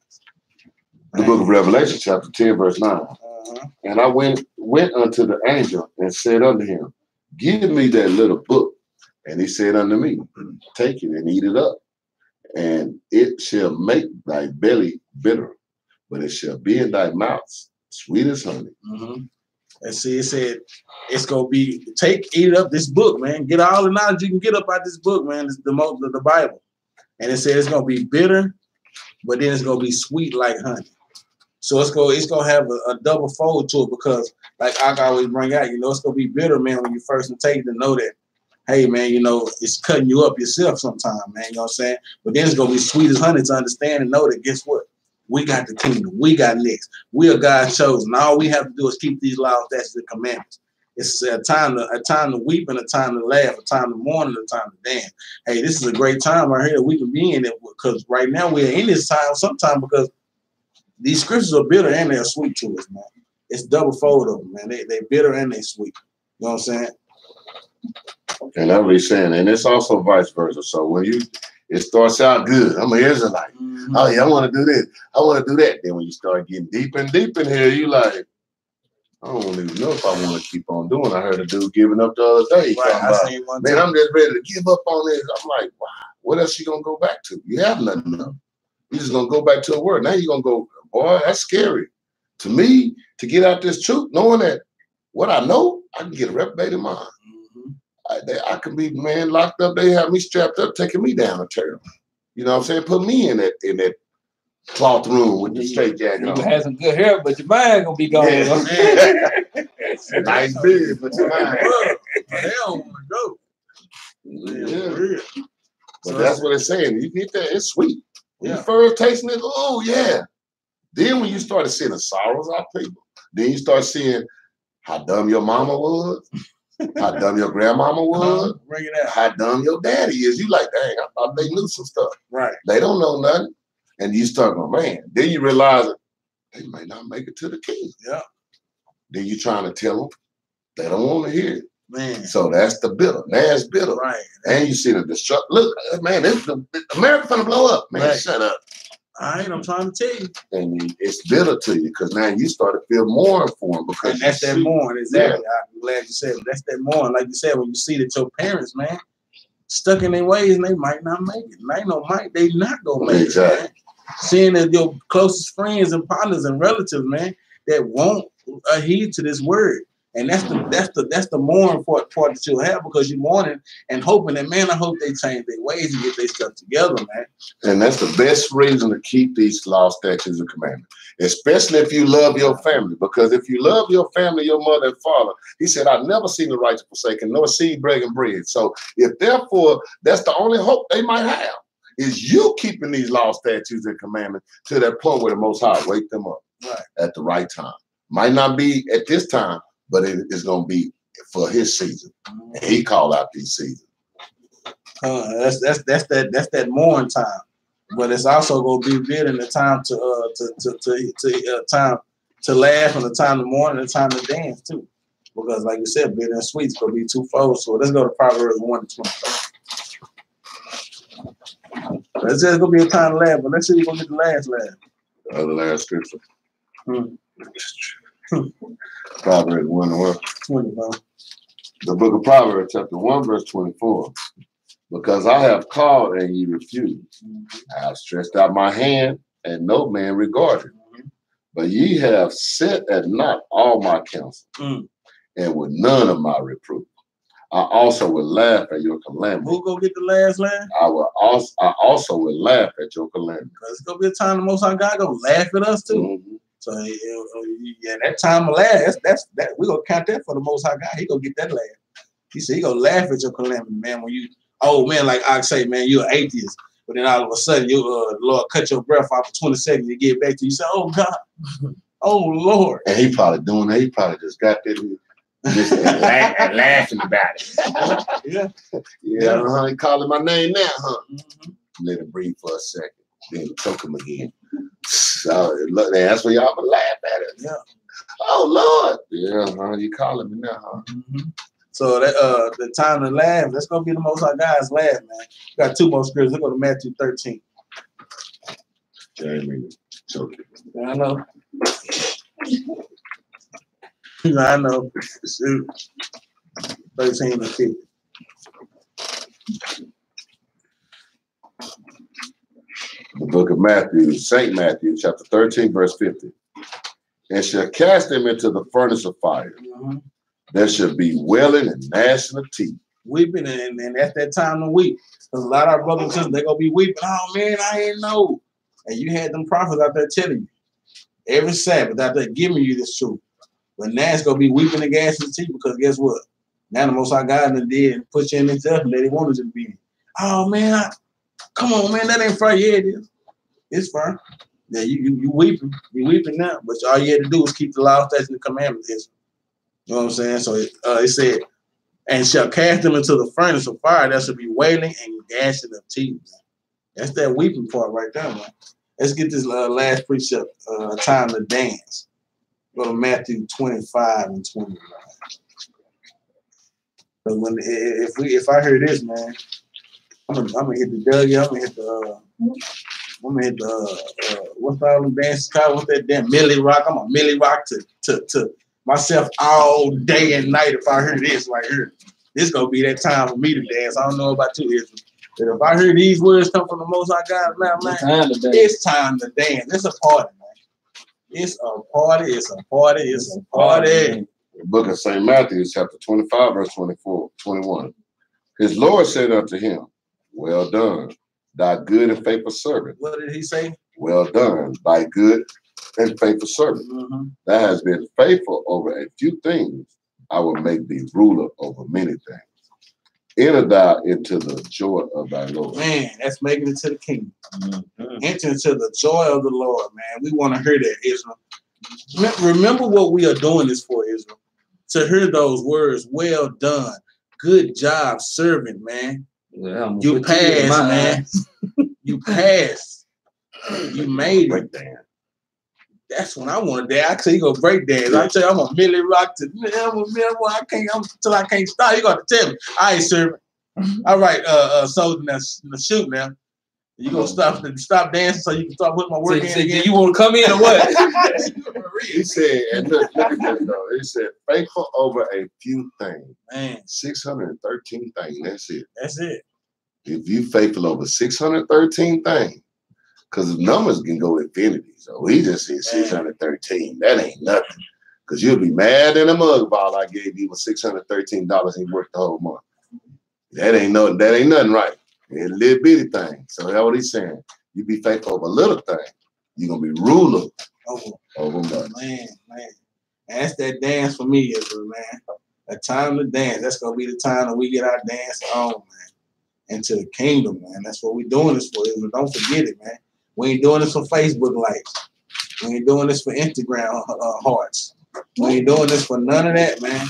The book of Revelation, chapter 10, verse 9. And I went unto the angel and said unto him, give me that little book. And he said unto me, take it and eat it up. And it shall make thy belly bitter, but it shall be in thy mouth sweet as honey. And see, it said it's gonna be eat up this book, man. Get all the knowledge you can get up out this book, man. It's the Bible. And it said it's gonna be bitter, but then it's gonna be sweet like honey. So it's gonna have a double fold to it, because like I always bring out, it's gonna be bitter, man, when you first take it to know that, hey man, it's cutting you up yourself sometime, man. You know what I'm saying? But then it's gonna be sweet as honey to understand and know that guess what? We got the kingdom. We got next. We are God's chosen. All we have to do is keep these laws, statutes, and commandments. It's a time to weep and a time to laugh, a time to mourn and a time to dance. Hey, this is a great time right here that we can be in it, because right now we're in this time sometime because these scriptures are bitter and they're sweet to us, man. It's double fold of them, man. They bitter and they sweet. You know what I'm saying? And that's what he's saying. And it's also vice versa. So when it starts out good, I'm an Israelite. Oh yeah, I want to do this. I want to do that. Then when you start getting deep and deep in here, you like, I don't even know if I want to keep on doing. I heard a dude giving up the other day. Right, man, I'm just ready to give up on this. I'm like, wow, what else you gonna go back to? You have nothing else. You're just gonna go back to a word. Now you're gonna go, boy, that's scary. To me, to get out this truth, knowing that what I know, I can get a reprobated mind. I can be, man, locked up. They have me strapped up, taking me down a trail. You know what I'm saying? Put me in that cloth room with the straight jacket on. You have some good hair, but your mind gonna be gone. Yeah. Nice beard, but your mind. They don't want to go. Yeah. But that's what it's saying. You get that, it's sweet. When you first tasting it, oh yeah. Then when you started seeing the sorrows of people, then you start seeing how dumb your mama was. How dumb your grandmama was, bring it out. How dumb your daddy is. You like, dang, I thought they knew some stuff. Right. They don't know nothing. And you start going, man. Then you realize that they might not make it to the king. Yeah. Then you trying to tell them, they don't want to hear it. Man. So that's the bitter. That's bitter. Right. And you see the destruction. Look, man, America's gonna blow up. Man, right. Shut up. I'm trying to tell you. And it's bitter to you because now you start to feel mourn for them. Because and that's that mourn, exactly. Yeah. I'm glad you said it. That's that mourn. Like you said, when you see that your parents, man, stuck in their ways and they might not make it. They not gonna make it, man. Seeing that your closest friends and partners and relatives, man, that won't adhere to this word. And that's the mourn part that you'll have, because you're mourning and hoping that, man, I hope they change their ways and get their stuff together, man. And that's the best reason to keep these law, statutes, and commandments, especially if you love your family. Because if you love your family, your mother and father, he said, I've never seen the righteous forsaken, nor seed begging bread. So if therefore that's the only hope they might have, is you keeping these law, statutes, and commandments to that point where the Most High wake them up at the right time. Might not be at this time, but it is going to be for his season. He called out these seasons. That's that mourn time, but it's also going to be bitter in the time to laugh and a time to mourn and a time to dance too. Because like you said, bitter and sweet is gonna be twofold. So let's go to Proverbs 1:20. It's just gonna be a time to laugh, but let's see who's gonna get the last laugh. The other last scripture. Proverbs 1:20. The book of Proverbs, chapter 1, verse 24. Because I have called and ye refused. I have stretched out my hand and no man regarded. But ye have set at naught all my counsel, and with none of my reproof. I also will laugh at your calamity. Who gonna get the last laugh? I also will laugh at your calamity. Because it's gonna be a time the Most High God gonna laugh at us too. So yeah, that time of laugh, that's we gonna count that for the Most High God. He gonna get that laugh. He said he gonna laugh at your calamity, man. When you man, like I say, man, you're an atheist, but then all of a sudden you Lord cut your breath off for 20 seconds, you get back to you say, oh God, oh Lord. And he probably doing that. He probably just got there just laughing about it. He calling my name now, huh? Let him breathe for a second, then choke him again. So that's where y'all gonna laugh at it. Yeah. Oh Lord. Yeah, you calling me now, huh? So that the time to laugh, that's gonna be the Most High God's laugh, man. Got two more scriptures. Let's go to Matthew 13. I know. I know. Shoot. 13 and 50. The book of Matthew, St. Matthew, chapter 13, verse 50. And shall cast them into the furnace of fire. There shall be wailing and gnashing of teeth. Weeping, and that's that time to weep. Because a lot of our brothers and sisters, they're going to be weeping. Oh, man, I didn't know. And you had them prophets out there telling you. Every Sabbath out there giving you this truth. But now it's going to be weeping and gnashing of teeth because guess what? Now the Most High God did and put you in himself and that he wanted you to be in. Oh, man, come on, man, that ain't fair. Yeah, it is. It's fair. Yeah, you weeping. You weeping now. But all you had to do was keep the law, statutes, and the commandments. You know what I'm saying? So it said, and shall cast them into the furnace of fire. There shall be wailing and gnashing of teeth. That's that weeping part right there, man. Let's get this last precept, time to dance. Go to Matthew 25 and 29. But if I hear this, man, I'm gonna hit the Dougie. I'm gonna hit the what's all them dances called? What's that damn Millie Rock? I'm a Millie Rock to myself all day and night. If I hear this right here, this gonna be that time for me to dance. I don't know about you, Israel. But if I hear these words come from the Most High God, man, it's time to dance. It's a party, man. It's a party. It's a party. It's a party. The book of St. Matthew, chapter 25, verse 21. His Lord said unto him, well done, thy good and faithful servant. What did he say? Well done, thy good and faithful servant. That has been faithful over a few things. I will make thee ruler over many things. Enter thou into the joy of thy Lord. Man, that's making it to the kingdom. Enter into the joy of the Lord, man. We want to hear that, Israel. Remember what we are doing this for, Israel. To hear those words, well done. Good job, servant, man. Well, you passed, man. You passed. You made it. That's when I want to dance. I tell you, go break dance. I tell you, I'm a Millie Rock to I can't until I can't stop. You got to tell me. All right, servant. All right, soldier, now shoot now. You gonna stop dancing so you can start putting my work in again? You want to come in or what? He said, and look at this though. He said, faithful over a few things. Man, 613 things. That's it. That's it. If you faithful over 613 things, because the numbers can go infinity. So he just said 613. That ain't nothing. Because you'll be mad in a mug ball I gave you with $613 he worked the whole month. That ain't nothing right. It's a little bitty thing. So that's what he's saying. You be faithful over a little thing, you're gonna be ruler over much. Man. And that's that dance for me, Israel, man. A time to dance. That's gonna be the time that we get our dance on, man. Into the kingdom, man. That's what we're doing this for, Israel. Don't forget it, man. We ain't doing this for Facebook likes. We ain't doing this for Instagram hearts. We ain't doing this for none of that, man.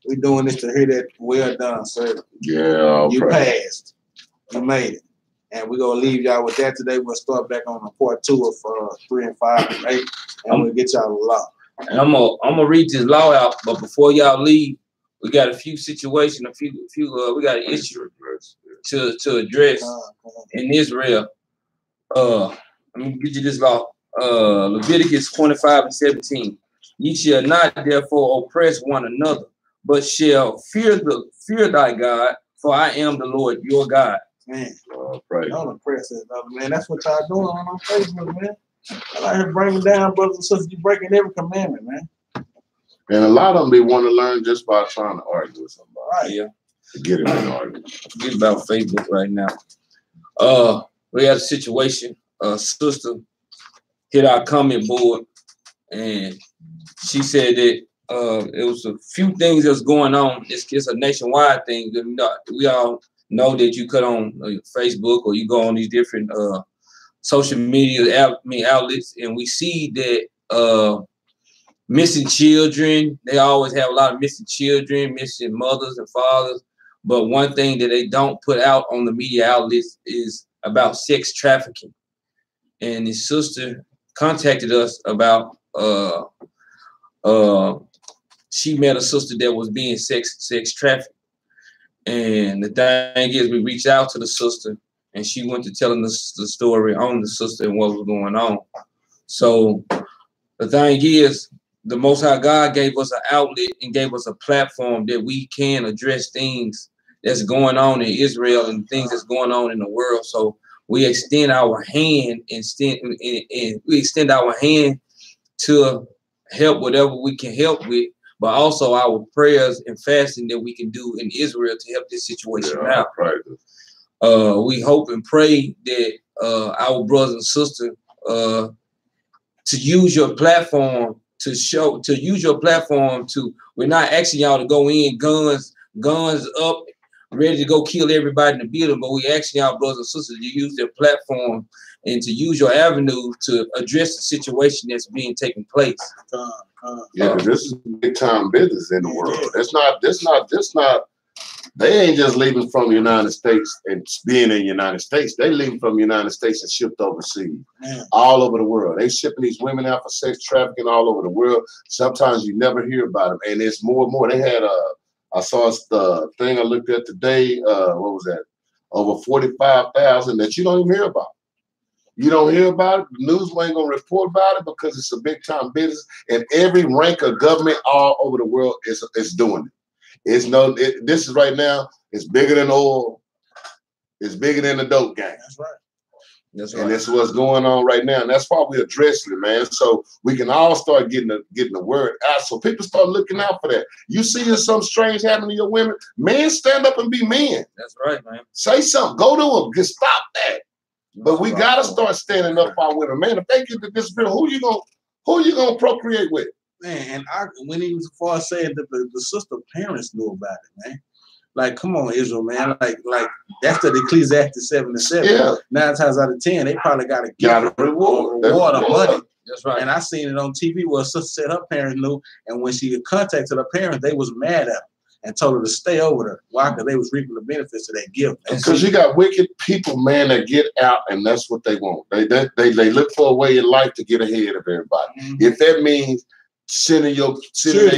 We doing this to hear that well done, sir. Yeah, you passed. You made it. And we're gonna leave y'all with that today. We'll start back on the part 2 of 3 and 5 and 8, and we'll get y'all the law. And I'm gonna read this law out, but before y'all leave, we got a few situations, we got an issue to address in Israel. Let me get you this law. Leviticus 25:17. Ye shall not therefore oppress one another, but shall fear thy God, for I am the Lord your God. Man, right. Don't oppress it, man. That's what y'all doing on Facebook, man. I like to bring down, brothers and sisters. You breaking every commandment, man. And a lot of them, they want to learn just by trying to argue with somebody. Right. Yeah. To get in an argument. Forget about Facebook right now. We had a situation. A sister hit our comment board, and she said that it was a few things that's going on. It's a nationwide thing. We all know that you cut on Facebook or you go on these different social media outlets, and we see that missing children. They always have a lot of missing children, missing mothers and fathers. But one thing that they don't put out on the media outlets is about sex trafficking. And his sister contacted us about she met a sister that was being sex trafficked. And the thing is, we reached out to the sister, and she went to telling us the story on the sister and what was going on. So the thing is, the Most High God gave us an outlet and gave us a platform that we can address things that's going on in Israel and things that's going on in the world. So we extend our hand and we extend our hand to help whatever we can help with, but also our prayers and fasting that we can do in Israel to help this situation out. Right. We hope and pray that our brothers and sisters to use your platform we're not asking y'all to go in guns up, ready to go kill everybody in the building, but we asking y'all brothers and sisters to use their platform and to use your avenue to address the situation that's being taken place. Yeah, this is big time business in the world. That's not. They ain't just leaving from the United States and being in the United States. They leaving from the United States and shipped overseas, all over the world. They shipping these women out for sex trafficking all over the world. Sometimes you never hear about them, and it's more and more. They had I saw the thing I looked at today. What was that? Over 45,000 that you don't even hear about. You don't hear about it. The news ain't gonna report about it because it's a big time business, and every rank of government all over the world is doing it. This is right now. It's bigger than oil. It's bigger than the dope gang. That's right. That's right. And that's what's going on right now, and that's why we're addressing it, man. So we can all start getting the word out, so people start looking out for that. You see something strange happening to your women, men, stand up and be men. That's right, man. Say something. Go to them. Just stop that. But we gotta start standing up for our women, man. If they get to disappear, who you gonna procreate with? Man, and I went even so far as saying that the sister parents knew about it, man. Like, come on, Israel, man. Like that's the Ecclesiastes 7:7. Yeah. 9 times out of 10, they probably got a reward of money. That's right. And I seen it on TV where a sister said her parents knew, and when she contacted her parents, they was mad at her and told her to stay over there. Why? Because they was reaping the benefits of that gift. Because you got wicked people, man, that get out, and that's what they want. They look for a way in life to get ahead of everybody. Mm-hmm. If that means sending their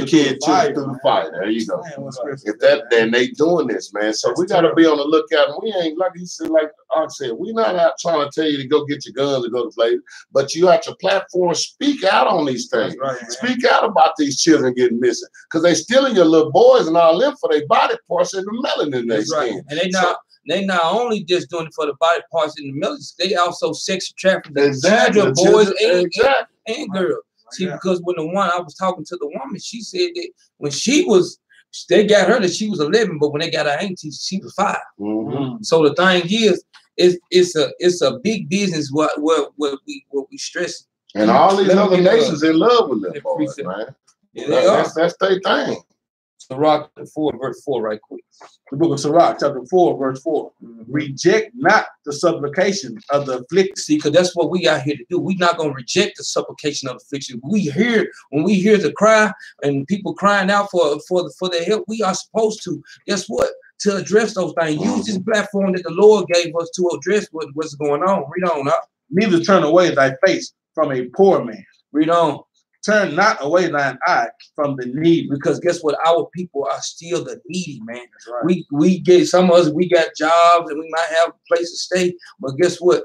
kid through the fire. There you go. Man, if that, then they doing this, man. So we got to be on the lookout. And we ain't, like he said, like I said, we're not out trying to tell you to go get your guns and go to play, but you have your platform, speak out on these things. Right, speak out about these children getting missing, because they stealing your little boys and all them for their body parts and the melanin in their skin. And they not only just doing it for the body parts in the melanin, they also sex trafficking children, boys and girls. See, because when I was talking to the woman, she said that when they got her that she was 11, but when they got her auntie, she was 5. Mm-hmm. So the thing is, it's a big business what we stress. And all these other nations in love with them boys, man. Yeah, that's their thing. Sirach 4 verse 4, right quick. The book of Sirach, chapter 4, verse 4. Mm-hmm. Reject not the supplication of the afflicted. See, because that's what we out here to do. We're not going to reject the supplication of the affliction. When we hear the cry and people crying out for their help, we are supposed to, guess what? to address those things. Use this platform that the Lord gave us to address what's going on. Read on up. Neither turn away thy face from a poor man. Read on. Turn not away thine eye from the needy. Because guess what? Our people are still the needy, man. Right. We get some of us, we got jobs and we might have a place to stay. But guess what?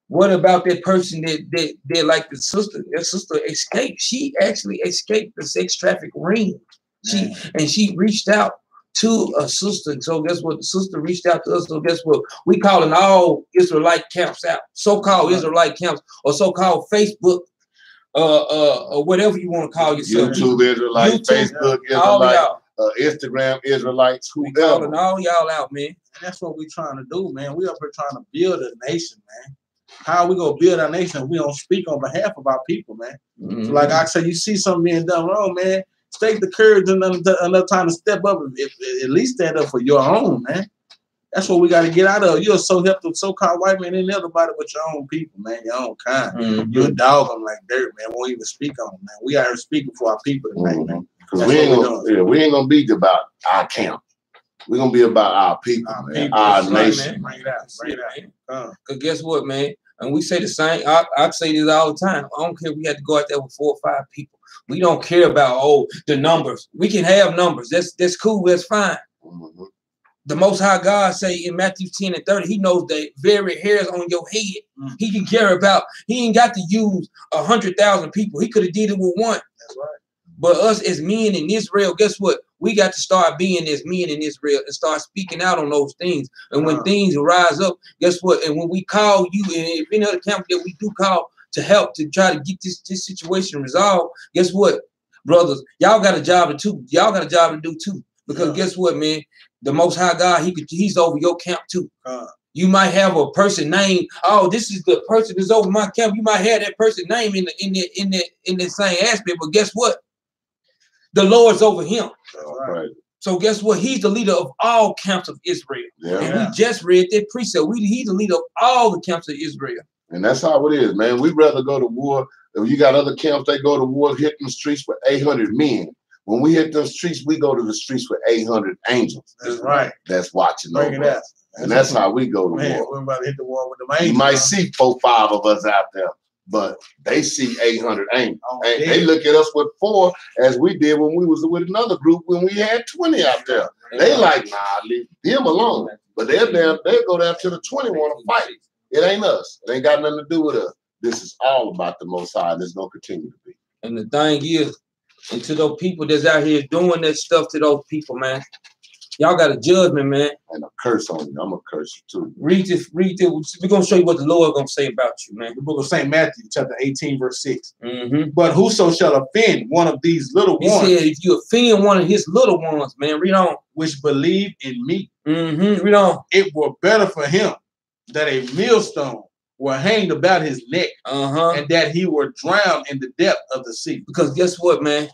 What about that person that like the sister? That sister escaped. She actually escaped the sex traffic ring. She reached out to a sister. So guess what? The sister reached out to us. So guess what? We calling all Israelite camps out, so-called Israelite camps, or so-called Facebook, or whatever you want to call yourself. YouTube Israelites, Facebook Israelites, Instagram Israelites, we calling all y'all out, man. And that's what we're trying to do, man. We up here trying to build a nation, man. How are we gonna build our nation if we don't speak on behalf of our people, man? So like I said, you see something being done wrong, man. Take the courage another time to step up and at least stand up for your own, man. That's what we got to get out of. You're so helpful, so-called white man, ain't everybody but your own people, man, your own kind. You a dog them like dirt, man. Won't even speak on them, man. We are speaking for our people tonight, man. Because we ain't gonna be about our camp. We're gonna be about our people, our nation. Bring it out. Because guess what, man? And we say the same. I say this all the time. I don't care if we had to go out there with 4 or 5 people. We don't care about the numbers. We can have numbers. That's cool. That's fine. The Most High God say in Matthew 10 and 30, he knows the very hairs on your head. He can care about. He ain't got to use 100,000 people. He could have did it with 1. That's right. But us as men in Israel, guess what? We got to start being as men in Israel and start speaking out on those things. And when things rise up, guess what? And when we call you, and if any other camp that we do call to help to try to get this situation resolved, guess what, brothers? Y'all got a job to do. Y'all got a job to do too. Because guess what, man? The Most High God, he's over your camp too. You might have a person named, this is the person that's over my camp. You might have that person name in the same aspect, but guess what? The Lord's over him. Right. So guess what? He's the leader of all camps of Israel. And we just read that precept. He's the leader of all the camps of Israel. And that's how it is, man. We'd rather go to war. If you got other camps, they go to war, hit the streets with 800 men. When we hit those streets, we go to the streets with 800 angels. That's right. That's watching over us. And that's how we go to war. We're about to hit the war with the angels. You might see 4 or 5 of us out there, but they see 800 angels. And they look at us with 4, as we did when we was with another group when we had 20 out there. They like, nah, leave them alone. But they go down to the 20 want to fight. It ain't us. It ain't got nothing to do with us. This is all about the Most High, and it's going to continue to be. And the thing is, and to those people that's out here doing that stuff to those people, man, y'all got a judgment, man. And a curse on you. I'm going to curse you too. Read this. We're going to show you what the Lord going to say about you, man. The book of St. Matthew, chapter 18, verse 6. But whoso shall offend one of these little ones. He said, if you offend one of his little ones, man, read on. Which believe in me. Read on. It were better for him that a millstone were hanged about his neck, and that he were drowned in the depth of the sea. Because guess what, man?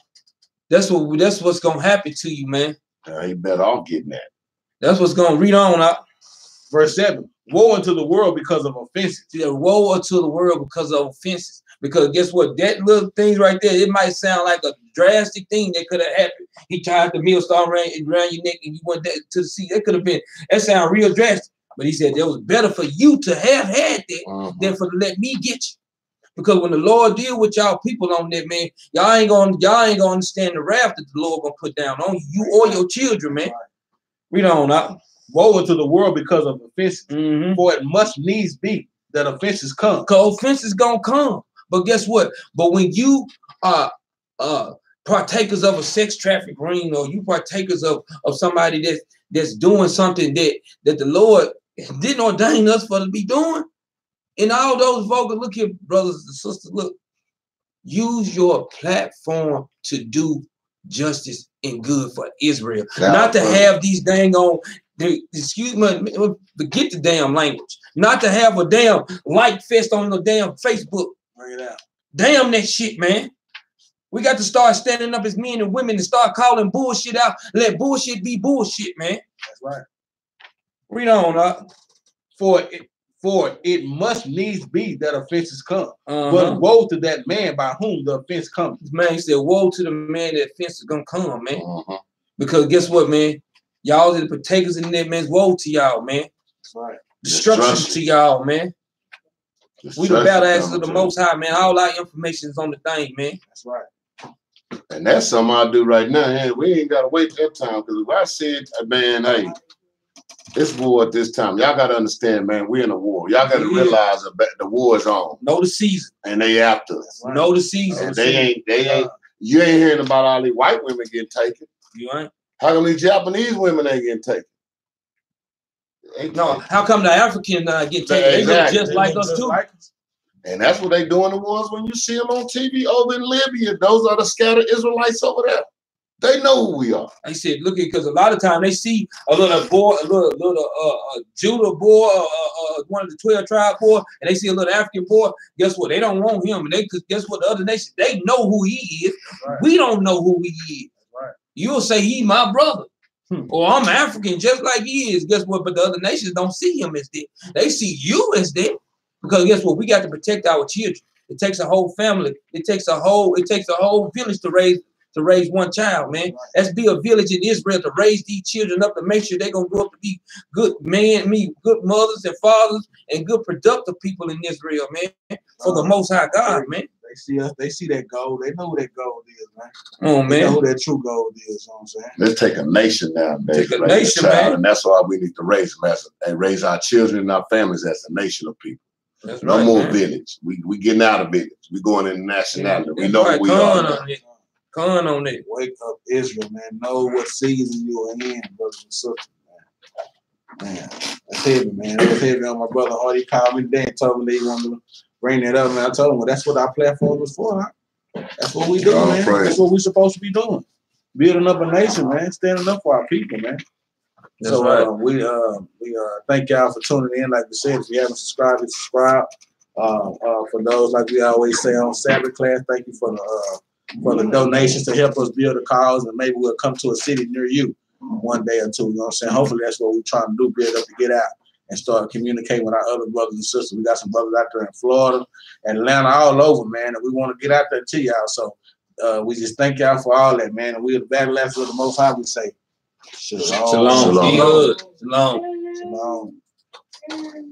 That's what's gonna happen to you, man. He better off getting that. That's what's gonna read on out. Verse 7. Woe unto the world because of offenses. Woe unto the world because of offenses. Because guess what? That little things right there, it might sound like a drastic thing that could have happened. He tied the millstone around your neck and you went to the sea. That could have been. That sound real drastic. But he said it was better for you to have had that than for to let me get you. Because when the Lord deal with y'all people on that, man, y'all ain't gonna understand the wrath that the Lord gonna put down on you or your children, man. Read on out. Woe unto the world because of offenses. For it must needs be that offenses come. Because offenses gonna come. But guess what? But when you are partakers of a sex traffic ring, or you partakers of somebody that's doing something that the Lord didn't ordain us for to be doing. And all those vocal, look here, brothers and sisters, look, use your platform to do justice and good for Israel. Not to have these dang on, excuse me, forget the damn language. Not to have a damn like fest on the damn Facebook. Bring it out. Damn that shit, man. We got to start standing up as men and women and start calling bullshit out. Let bullshit be bullshit, man. That's right. Read on up. For it must needs be that offenses come. But woe to that man by whom the offense comes. Man, he said, woe to the man that offense is gonna come, man. Because guess what, man? Y'all are the partakers in that, man. Woe to y'all, man. That's right. Destruction to y'all, man. We the battle axes of the Most High, man. All our information is on the thing, man. That's right. And that's something I do right now. Hey, we ain't gotta wait that time, because if I said, man, hey, it's war at this time. Y'all gotta understand, man, we're in a war. Y'all gotta realize that the war is on. Know the season. And they after us. Right. Know the season. And they ain't you ain't hearing about all these white women getting taken. You ain't. How come these Japanese women ain't getting taken? No, how come the African get taken? Exactly. They look just like us too. And that's what they doing the ones when you see them on TV over in Libya. Those are the scattered Israelites over there. They know who we are. I said, look at, because a lot of time they see a little boy, a little Judah boy, one of the 12 tribe boy, and they see a little African boy. Guess what? They don't want him. And they, guess what? The other nations, they know who he is. Right. We don't know who he is. Right. You'll say he my brother. Or I'm African just like he is. Guess what? But the other nations don't see him as that. They see you as that. Because guess what? We got to protect our children. It takes a whole family. It takes a whole village to raise one child, man. Let's be a village in Israel to raise these children up, to make sure they're gonna grow up to be good men, good mothers and fathers, and good productive people in Israel, man. For the Most High God, man. They see us, they see that gold, they know who that gold is, man. Oh, man. They know who that true gold is, you know what I'm saying? Let's take a nation nowadays. Take a nation, man. And that's why we need to raise them and raise our children and our families as a nation of people. That's no right, more man. village. We getting out of village. We going into nationality. We know who we are. Con on it. Wake up, Israel, man. Know what season you are in, brothers and sisters, man. Man, that's heavy, man. That was heavy on my brother. Hardy called me today and told me that he wanted to bring that up, man. I told him, well, that's what our platform was for, huh? That's what we do, man. Praise. That's what we're supposed to be doing. Building up a nation, man. Standing up for our people, man. That's so right. We thank y'all for tuning in. Like we said, if you haven't subscribed, subscribe. For those, like we always say on Sabbath class, thank you for the donations to help us build a cause, and maybe we'll come to a city near you one day or two. You know what I'm saying? Hopefully that's what we're trying to do, build up to get out and start communicating with our other brothers and sisters. We got some brothers out there in Florida, Atlanta, all over, man, and we want to get out there to y'all. So we just thank y'all for all that, man. And we are the battle axes of the Most High, we say. Shalom. Shalom. Shalom. Shalom. Shalom.